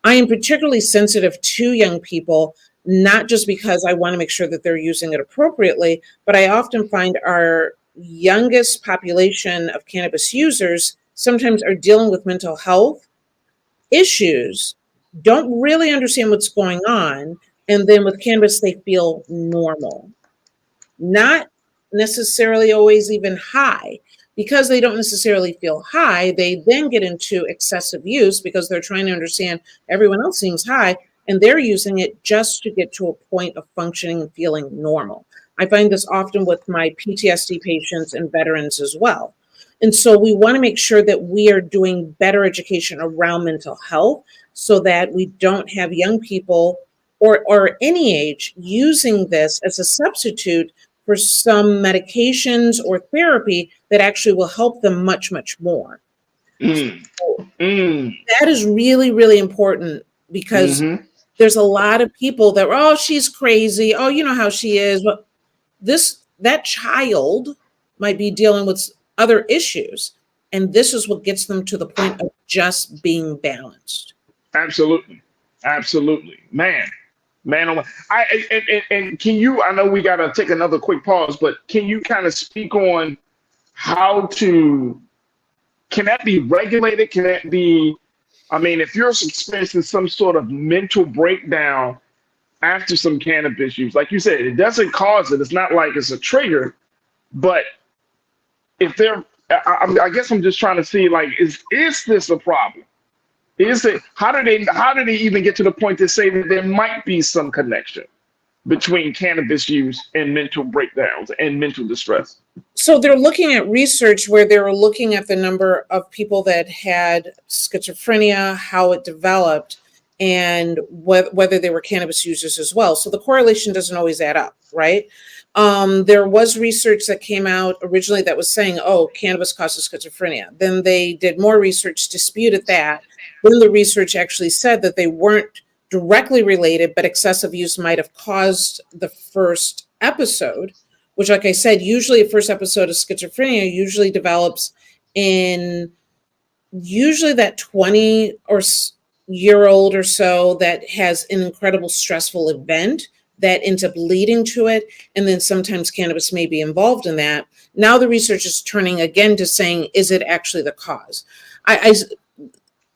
I am particularly sensitive to young people, not just because I want to make sure that they're using it appropriately, but I often find our youngest population of cannabis users sometimes are dealing with mental health issues, don't really understand what's going on, and then with cannabis, they feel normal. Not necessarily always even high. Because they don't necessarily feel high, they then get into excessive use because they're trying to understand everyone else seems high, and they're using it just to get to a point of functioning and feeling normal. I find this often with my PTSD patients and veterans as well. And so we want to make sure that we are doing better education around mental health so that we don't have young people or any age using this as a substitute for some medications or therapy that actually will help them much, much more. That is really, really important because there's a lot of people that, oh, she's crazy. Oh, you know how she is. But that child might be dealing with other issues. And this is what gets them to the point of just being balanced. Absolutely. Absolutely. Man, oh my. And can you, I know we got to take another quick pause, but can you kind of speak on can that be regulated? Can that be, I mean, if you're experiencing some sort of mental breakdown after some cannabis use, like you said, it doesn't cause it. It's not like it's a trigger, but if I guess I'm just trying to see, like, is this a problem? Is it, how do they even get to the point to say that there might be some connection between cannabis use and mental breakdowns and mental distress? So they're looking at research where they were looking at the number of people that had schizophrenia, how it developed, and whether they were cannabis users as well. So the correlation doesn't always add up, right? There was research that came out originally that was saying, oh, cannabis causes schizophrenia. Then they did more research, disputed that. Then the research actually said that they weren't directly related, but excessive use might have caused the first episode, which, like I said, usually a first episode of schizophrenia usually develops in usually that 20-year-old or so that has an incredible stressful event that ends up leading to it. And then sometimes cannabis may be involved in that. Now the research is turning again to saying, is it actually the cause?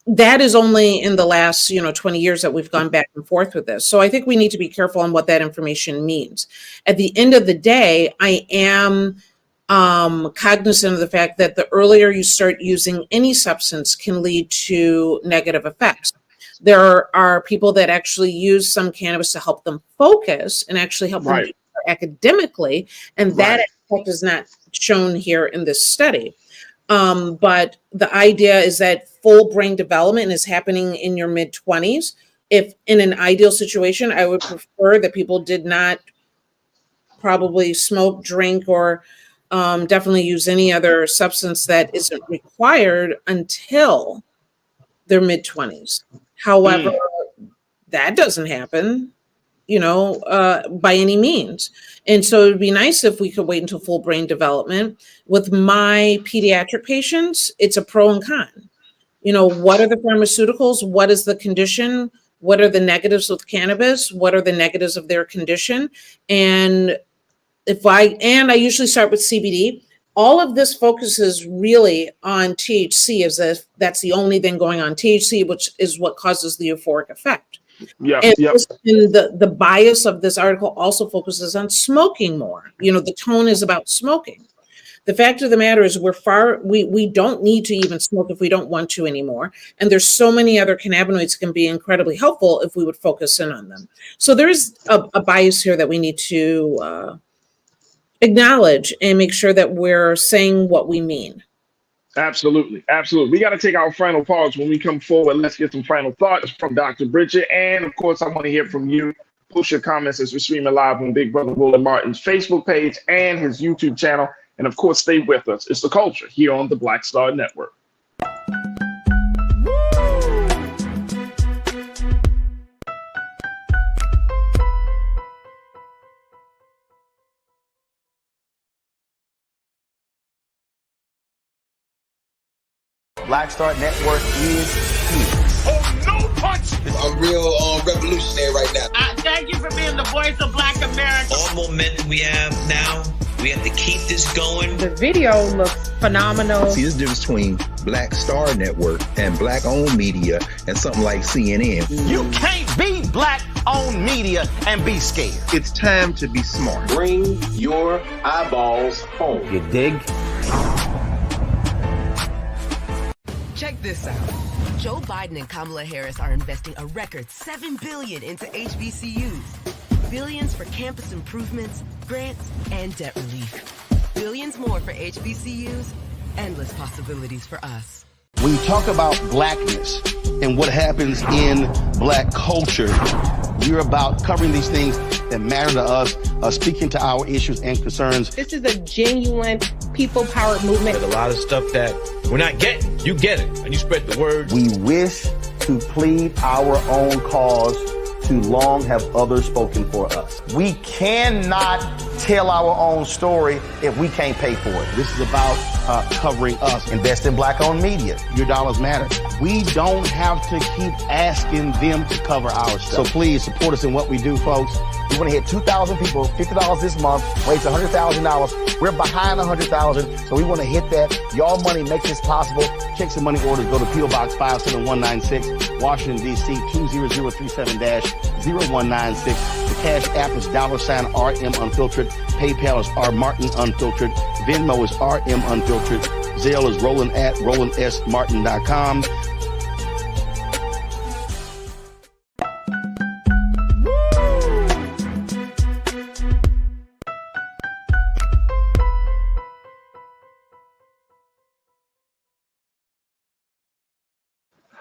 That is only in the last 20 years that we've gone back and forth with this. So I think we need to be careful on what that information means. At the end of the day, I am cognizant of the fact that the earlier you start using any substance can lead to negative effects. There are people that actually use some cannabis to help them focus and actually help them do better academically, and that aspect is not shown here in this study. But the idea is that full brain development is happening in your mid-20s. If in an ideal situation, I would prefer that people did not probably smoke, drink, or definitely use any other substance that isn't required until their mid-20s. However, that doesn't happen, by any means. And so it'd be nice if we could wait until full brain development. With my pediatric patients, it's a pro and con. What are the pharmaceuticals? What is the condition? What are the negatives with cannabis? What are the negatives of their condition? And I usually start with CBD. All of this focuses really on THC, as if that's the only thing going on. THC, which is what causes the euphoric effect. The bias of this article also focuses on smoking more. The tone is about smoking. The fact of the matter is we don't need to even smoke if we don't want to anymore. And there's so many other cannabinoids that can be incredibly helpful if we would focus in on them. So there is a bias here that we need to acknowledge and make sure that we're saying what we mean. Absolutely. We got to take our final pause. When we come forward, let's get some final thoughts from Dr. Bridget. And of course, I want to hear from you. Post your comments as we're streaming live on Big Brother Roland Martin's Facebook page and his YouTube channel. And of course, stay with us. It's The Culture here on the Black Star Network. Black Star Network is here. Oh, no punch! I'm real revolutionary right now. Thank you for being the voice of Black America. All momentum we have now, we have to keep this going. The video looks phenomenal. See, there's a difference between Black Star Network and black-owned media and something like CNN. You can't be black-owned media and be scared. It's time to be smart. Bring your eyeballs home. You dig? Check this out. Joe Biden and Kamala Harris are investing a record $7 billion into HBCUs. Billions for campus improvements, grants, and debt relief. Billions more for HBCUs. Endless possibilities for us. When you talk about blackness and what happens in black culture, you're about covering these things that matter to us, speaking to our issues and concerns. This is a genuine people-powered movement. There's a lot of stuff that we're not getting. You get it, and you spread the word. We wish to plead our own cause. Too long have others spoken for us. We cannot tell our own story if we can't pay for it. This is about covering us. Invest in black-owned media. Your dollars matter. We don't have to keep asking them to cover our stuff. So please support us in what we do, folks. We want to hit 2,000 people, $50 this month, raise $100,000. We're behind 100,000, so we want to hit that. Y'all money makes this possible. Check some money orders. Go to P.O. Box 57196, Washington, D.C. 20037-0196. The Cash App is $RM Unfiltered. PayPal is R Martin Unfiltered. Venmo is RM Unfiltered. Zelle is Roland at RolandSMartin.com.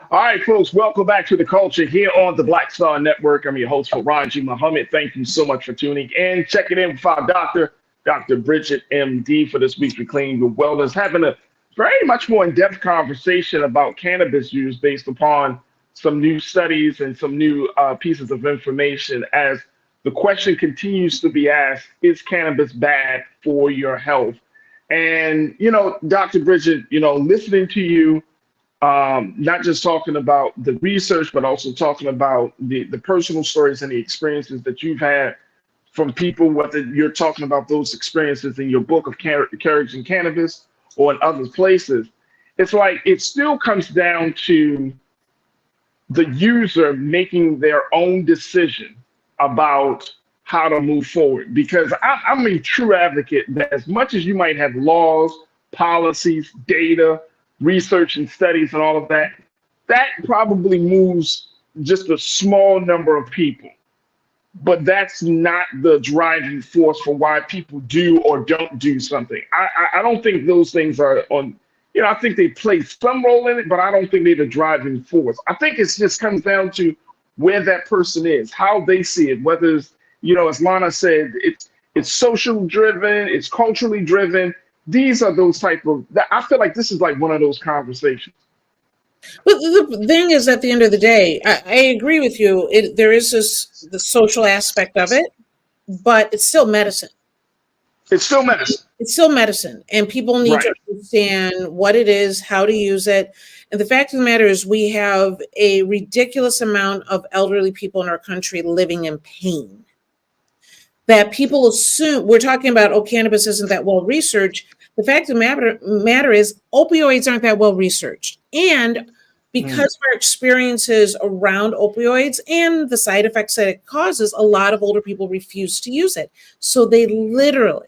All right, folks, welcome back to The Culture here on the Black Star Network. I'm your host, Farajii Muhammad. Thank you so much for tuning in. Checking in with our doctor, Dr. Bridget, MD, for this week's Reclaim Your Wellness, having a very much more in-depth conversation about cannabis use based upon some new studies and some new pieces of information as the question continues to be asked, is cannabis bad for your health? And, Dr. Bridget, listening to you, not just talking about the research, but also talking about the personal stories and the experiences that you've had from people, whether you're talking about those experiences in your book of Courage and Cannabis or in other places. It's like it still comes down to the user making their own decision about how to move forward. Because I'm a true advocate that as much as you might have laws, policies, data, research and studies and all of that, that probably moves just a small number of people. But that's not the driving force for why people do or don't do something. I don't think those things are on, I think they play some role in it, but I don't think they're the driving force. I think it just comes down to where that person is, how they see it, whether it's, as Lana said, it's social driven, it's culturally driven. These are those type of, I feel like this is like one of those conversations. But the thing is, at the end of the day, I agree with you. There is the social aspect of it, but it's still medicine. It's still medicine. It's still medicine. And people need to understand what it is, how to use it. And the fact of the matter is we have a ridiculous amount of elderly people in our country living in pain. That people assume, we're talking about, cannabis isn't that well researched. The fact of the matter is opioids aren't that well researched. And because of our experiences around opioids and the side effects that it causes, a lot of older people refuse to use it. So they literally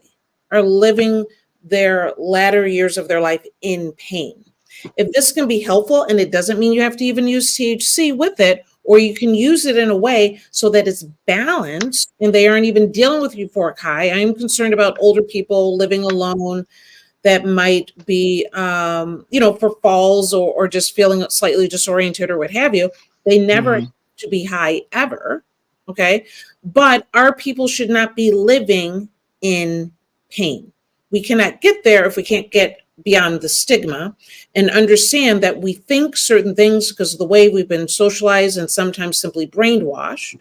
are living their latter years of their life in pain. If this can be helpful, and it doesn't mean you have to even use THC with it, or you can use it in a way so that it's balanced and they aren't even dealing with euphoric high. I'm concerned about older people living alone that might be, for falls or just feeling slightly disoriented or what have you. They never to be high ever, okay? But our people should not be living in pain. We cannot get there if we can't get beyond the stigma and understand that we think certain things because of the way we've been socialized and sometimes simply brainwashed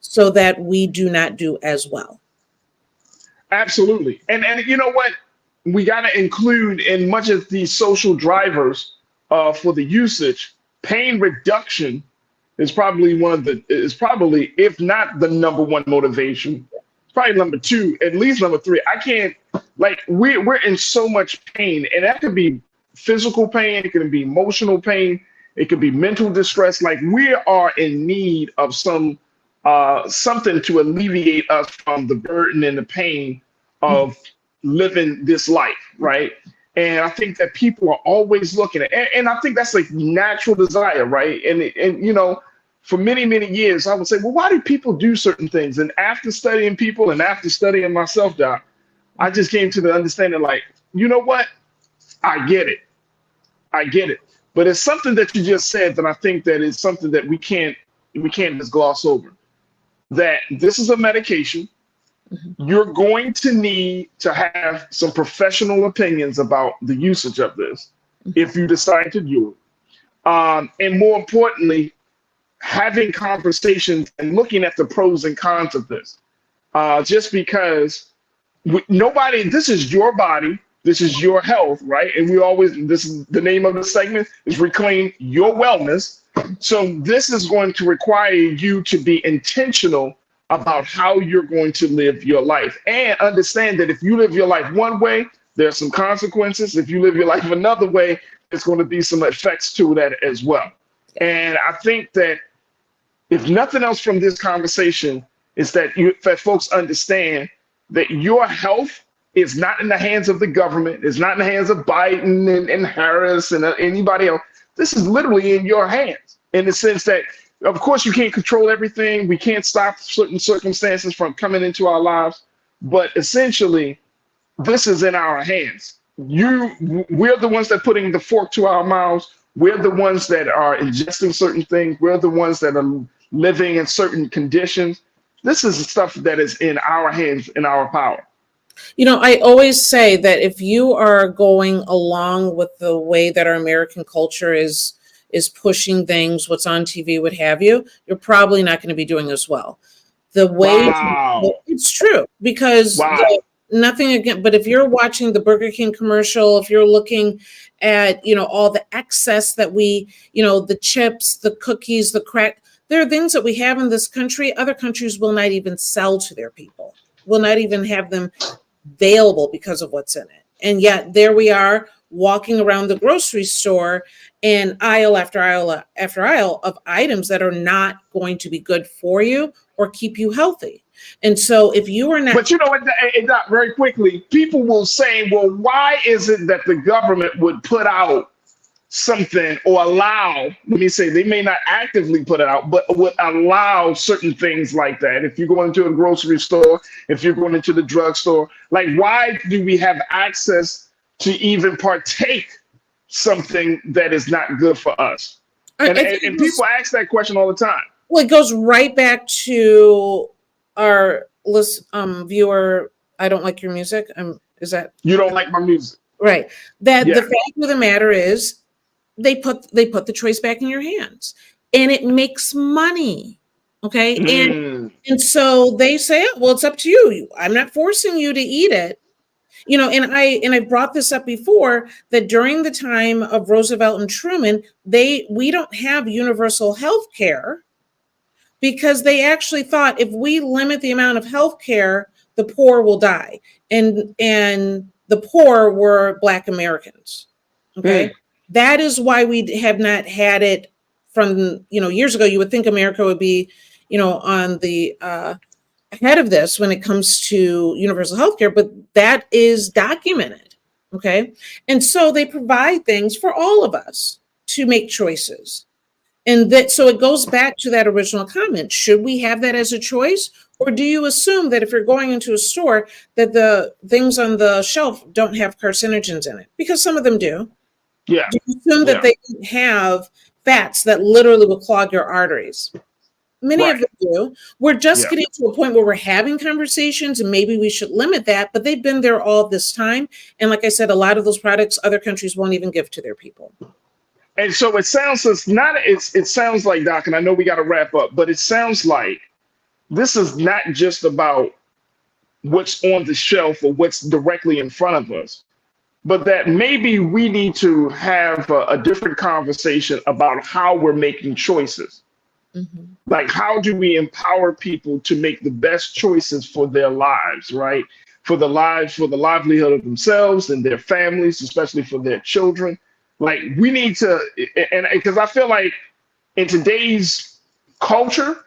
so that we do not do as well. Absolutely. And you know what? We got to include, in much as these social drivers for the usage, pain reduction is probably if not the number one motivation, probably number two, at least number three. I can't, like, we're in so much pain, and that could be physical pain, it can be emotional pain, it could be mental distress. Like, we are in need of something to alleviate us from the burden and the pain of living this life, right? And I think that people are always looking at, and I think that's like natural desire, right? And you know, for many, many years, I would say, well, why do people do certain things? And after studying people and after studying myself, Doc, I just came to the understanding, like, you know what? I get it. I get it. But it's something that you just said that I think that is something that we can't just gloss over. That this is a medication. You're going to need to have some professional opinions about the usage of this if you decide to do it. And more importantly, having conversations and looking at the pros and cons of this. Just because this is your body, this is your health, right? And this is the name of the segment, is Reclaim Your Wellness. So this is going to require you to be intentional about how you're going to live your life, and understand that if you live your life one way, there's some consequences. If you live your life another way, there's going to be some effects to that as well. And I think that if nothing else from this conversation is that folks understand that your health is not in the hands of the government, it's not in the hands of Biden and Harris and anybody else. This is literally in your hands, in the sense that, of course, you can't control everything. We can't stop certain circumstances from coming into our lives, but essentially, this is in our hands. We're the ones that are putting the fork to our mouths. We're the ones that are ingesting certain things. We're the ones that are living in certain conditions. This is the stuff that is in our hands, in our power. You know, I always say that if you are going along with the way that our American culture is pushing things, what's on TV, what have you, you're probably not going to be doing as well. The way it's true, because nothing again, but if you're watching the Burger King commercial, if you're looking at, you know, all the excess that the chips, the cookies, the crack, there are things that we have in this country, other countries will not even sell to their people, will not even have them available because of what's in it. And yet there we are walking around the grocery store and aisle after aisle after aisle of items that are not going to be good for you or keep you healthy. And so if you are not... But you know what, very quickly, people will say, well, why is it that the government would put out something or allow, let me say, they may not actively put it out, but would allow certain things like that? If you go into a grocery store, if you're going into the drugstore, like, why do we have access to even partake something that is not good for us? And people ask that question all the time. Well, it goes right back to our viewer. I don't like your music. Is that you don't like my music? Right. That the fact of the matter is, they put the choice back in your hands, and it makes money. Okay. And so they say, well, it's up to you. I'm not forcing you to eat it. You know, and I brought this up before, that during the time of Roosevelt and Truman, we don't have universal health care, because they actually thought if we limit the amount of health care, the poor will die. And the poor were Black Americans. Okay. That is why we have not had it from, years ago. You would think America would be, on the ahead of this when it comes to universal health care, but that is documented. Okay. And so they provide things for all of us to make choices. And so it goes back to that original comment. Should we have that as a choice? Or do you assume that if you're going into a store that the things on the shelf don't have carcinogens in it? Because some of them do. Yeah. Do you assume that they have fats that literally will clog your arteries? Many of them do. We're just getting to a point where we're having conversations, and maybe we should limit that, but they've been there all this time. And like I said, a lot of those products other countries won't even give to their people. And so it sounds like, Doc, and I know we got to wrap up, but it sounds like this is not just about what's on the shelf or what's directly in front of us. but that maybe we need to have a different conversation about how we're making choices. Like, how do we empower people to make the best choices for their lives, right? For the livelihood of themselves and their families, especially for their children. Like, we need to, and because I feel like in today's culture,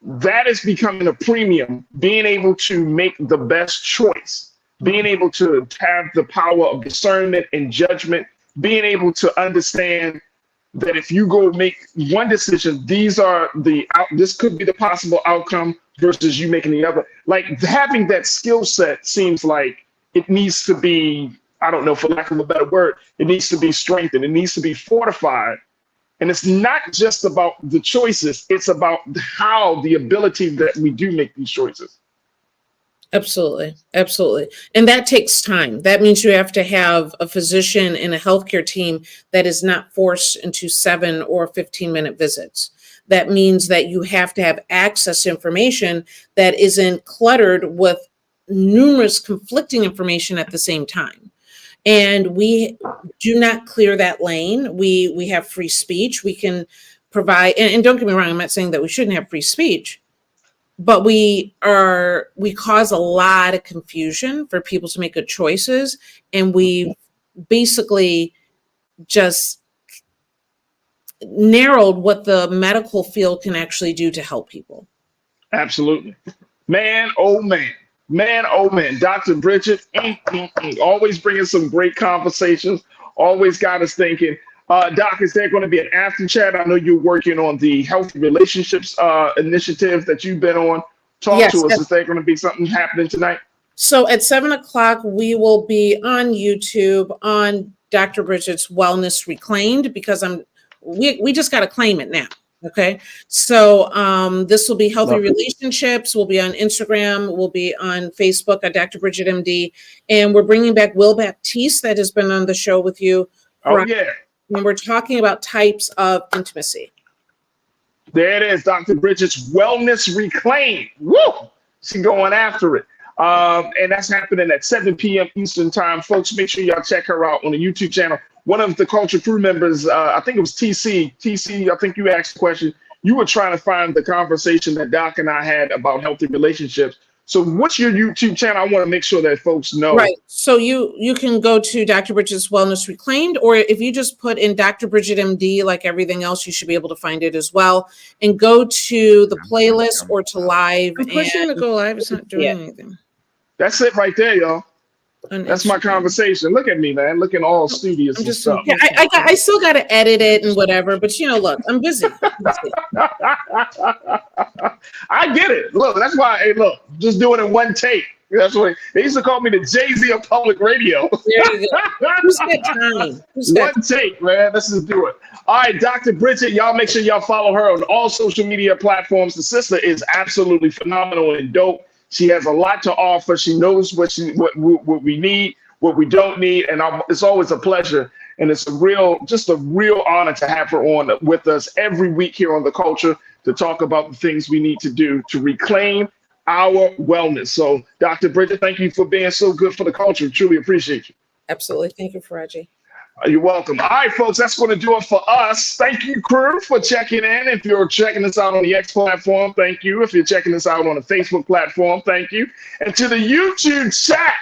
that is becoming a premium, being able to make the best choice, being able to have the power of discernment and judgment, being able to understand that if you go make one decision, this could be the possible outcome versus you making the other. Like, having that skill set seems like it needs to be, I don't know, for lack of a better word, it needs to be strengthened. It needs to be fortified. And it's not just about the choices, it's about how the ability that we do make these choices. Absolutely. Absolutely. And that takes time. That means you have to have a physician and a healthcare team that is not forced into 7 or 15-minute visits. That means that you have to have access to information that isn't cluttered with numerous conflicting information at the same time. And we do not clear that lane. We have free speech. We can provide, and don't get me wrong, I'm not saying that we shouldn't have free speech, but we cause a lot of confusion for people to make good choices. And we basically just narrowed what the medical field can actually do to help people. Absolutely. Man, oh man. Man, oh man. Dr. Bridget, always bringing some great conversations, always got us thinking. Doc, is there going to be an after chat? I know you're working on the healthy relationships initiative that you've been on. Talk to us. Is there going to be something happening tonight? So at 7 o'clock, we will be on YouTube on Dr. Bridget's Wellness Reclaimed, because we just got to claim it now. Okay. So this will be healthy relationships. We'll be on Instagram. We'll be on Facebook at Dr. Bridget MD. And we're bringing back Will Baptiste, that has been on the show with you. Oh, yeah. And we're talking about types of intimacy. There it is, Dr. Bridget's Wellness Reclaimed. Woo! She's going after it. And that's happening at 7 p.m. Eastern time. Folks, make sure y'all check her out on the YouTube channel. One of the Culture Crew members, I think it was TC. TC, I think you asked the question. You were trying to find the conversation that Doc and I had about healthy relationships. So what's your YouTube channel? I want to make sure that folks know. Right. So you can go to Dr. Bridget's Wellness Reclaimed, or if you just put in Dr. Bridget MD, like everything else, you should be able to find it as well. And go to the playlist or to live. I'm pushing to go live. It's not doing anything. That's it right there, y'all. That's my conversation. Look at me, man. Looking all studious and stuff. Yeah, I still got to edit it and whatever, but look, I'm busy. I get it. Look, that's why. Hey, look, just do it in one take. That's what they used to call me, the Jay-Z of public radio. There you go. Who's got time? One take, man. Let's just do it. All right, Dr. Bridget, y'all make sure y'all follow her on all social media platforms. The sister is absolutely phenomenal and dope. She has a lot to offer. She knows what we need, what we don't need, and it's always a pleasure. And it's just a real honor to have her on with us every week here on The Culture to talk about the things we need to do to reclaim our wellness. So, Dr. Bridget, thank you for being so good for the culture. Truly appreciate you. Absolutely. Thank you, Farajii. You're welcome. All right, folks, that's going to do it for us. Thank you, crew, for checking in. If you're checking us out on the X platform, thank you. If you're checking us out on the Facebook platform, thank you. And to the YouTube chat,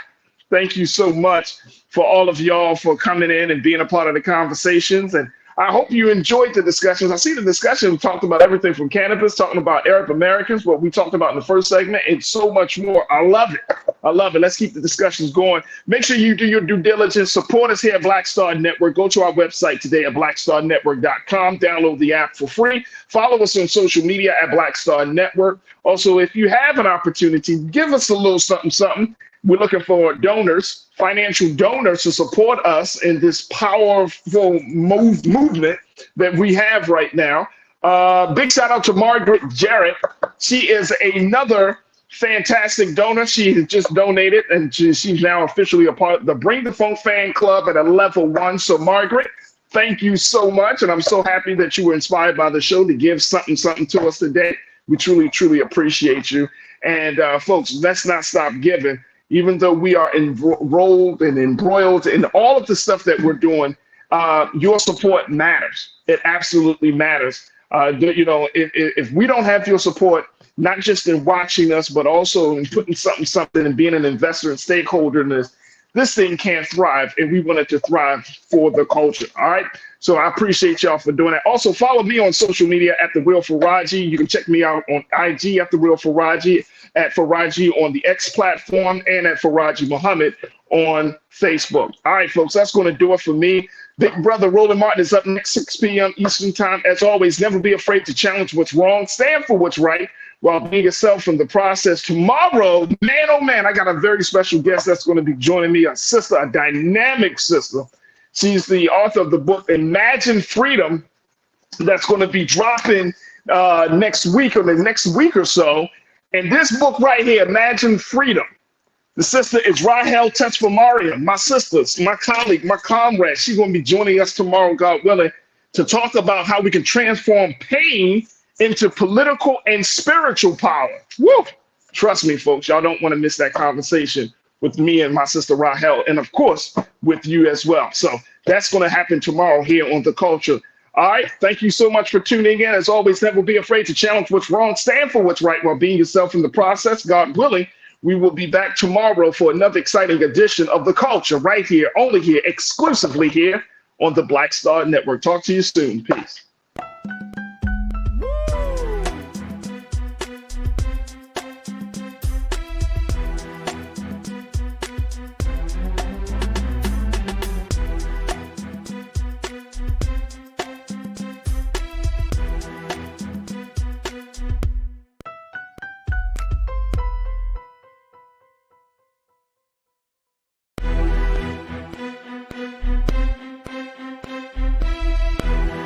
thank you so much for all of y'all for coming in and being a part of the conversations. And I hope you enjoyed the discussions. I see the discussion talked about everything from cannabis, talking about Arab Americans, what we talked about in the first segment, and so much more. I love it. I love it. Let's keep the discussions going. Make sure you do your due diligence. Support us here at Black Star Network. Go to our website today at blackstarnetwork.com. Download the app for free. Follow us on social media at Black Star Network. Also, if you have an opportunity, give us a little something, something. We're looking for donors, financial donors, to support us in this powerful movement that we have right now. Big shout out to Margaret Jarrett. She is another fantastic donor. She has just donated, and she's now officially a part of the Bring the Funk fan club at a level 1. So Margaret, thank you so much. And I'm so happy that you were inspired by the show to give something to us today. We truly, truly appreciate you. And folks, let's not stop giving. even though we are enrolled and embroiled in all of the stuff that we're doing, your support matters. It absolutely matters. You know, if we don't have your support, not just in watching us, but also in putting something and being an investor and stakeholder in this thing can't thrive, and we want it to thrive for the culture. All right. So I appreciate y'all for doing that. Also, follow me on social media at The Real Farajii. You can check me out on IG at The Real Farajii, at Farajii on the X platform, and at Farajii Muhammad on Facebook. All right, folks, that's going to do it for me. Big brother Roland Martin is up next, 6 p.m. Eastern time. As always, never be afraid to challenge what's wrong. Stand for what's right while being yourself in the process. Tomorrow, man, oh man, I got a very special guest that's going to be joining me, a sister, a dynamic sister. She's the author of the book, Imagine Freedom, that's going to be dropping next week or the next week or so. And this book right here, Imagine Freedom, the sister is Rahel Tesfamaria, my sister, my colleague, my comrade. She's going to be joining us tomorrow, God willing, to talk about how we can transform pain into political and spiritual power. Woo! Trust me, folks, y'all don't want to miss that conversation with me and my sister Rahel, and of course, with you as well. So that's going to happen tomorrow here on The Culture. All right, thank you so much for tuning in. As always, never be afraid to challenge what's wrong, stand for what's right while being yourself in the process. God willing, we will be back tomorrow for another exciting edition of The Culture right here, only here, exclusively here on the Black Star Network. Talk to you soon. Peace.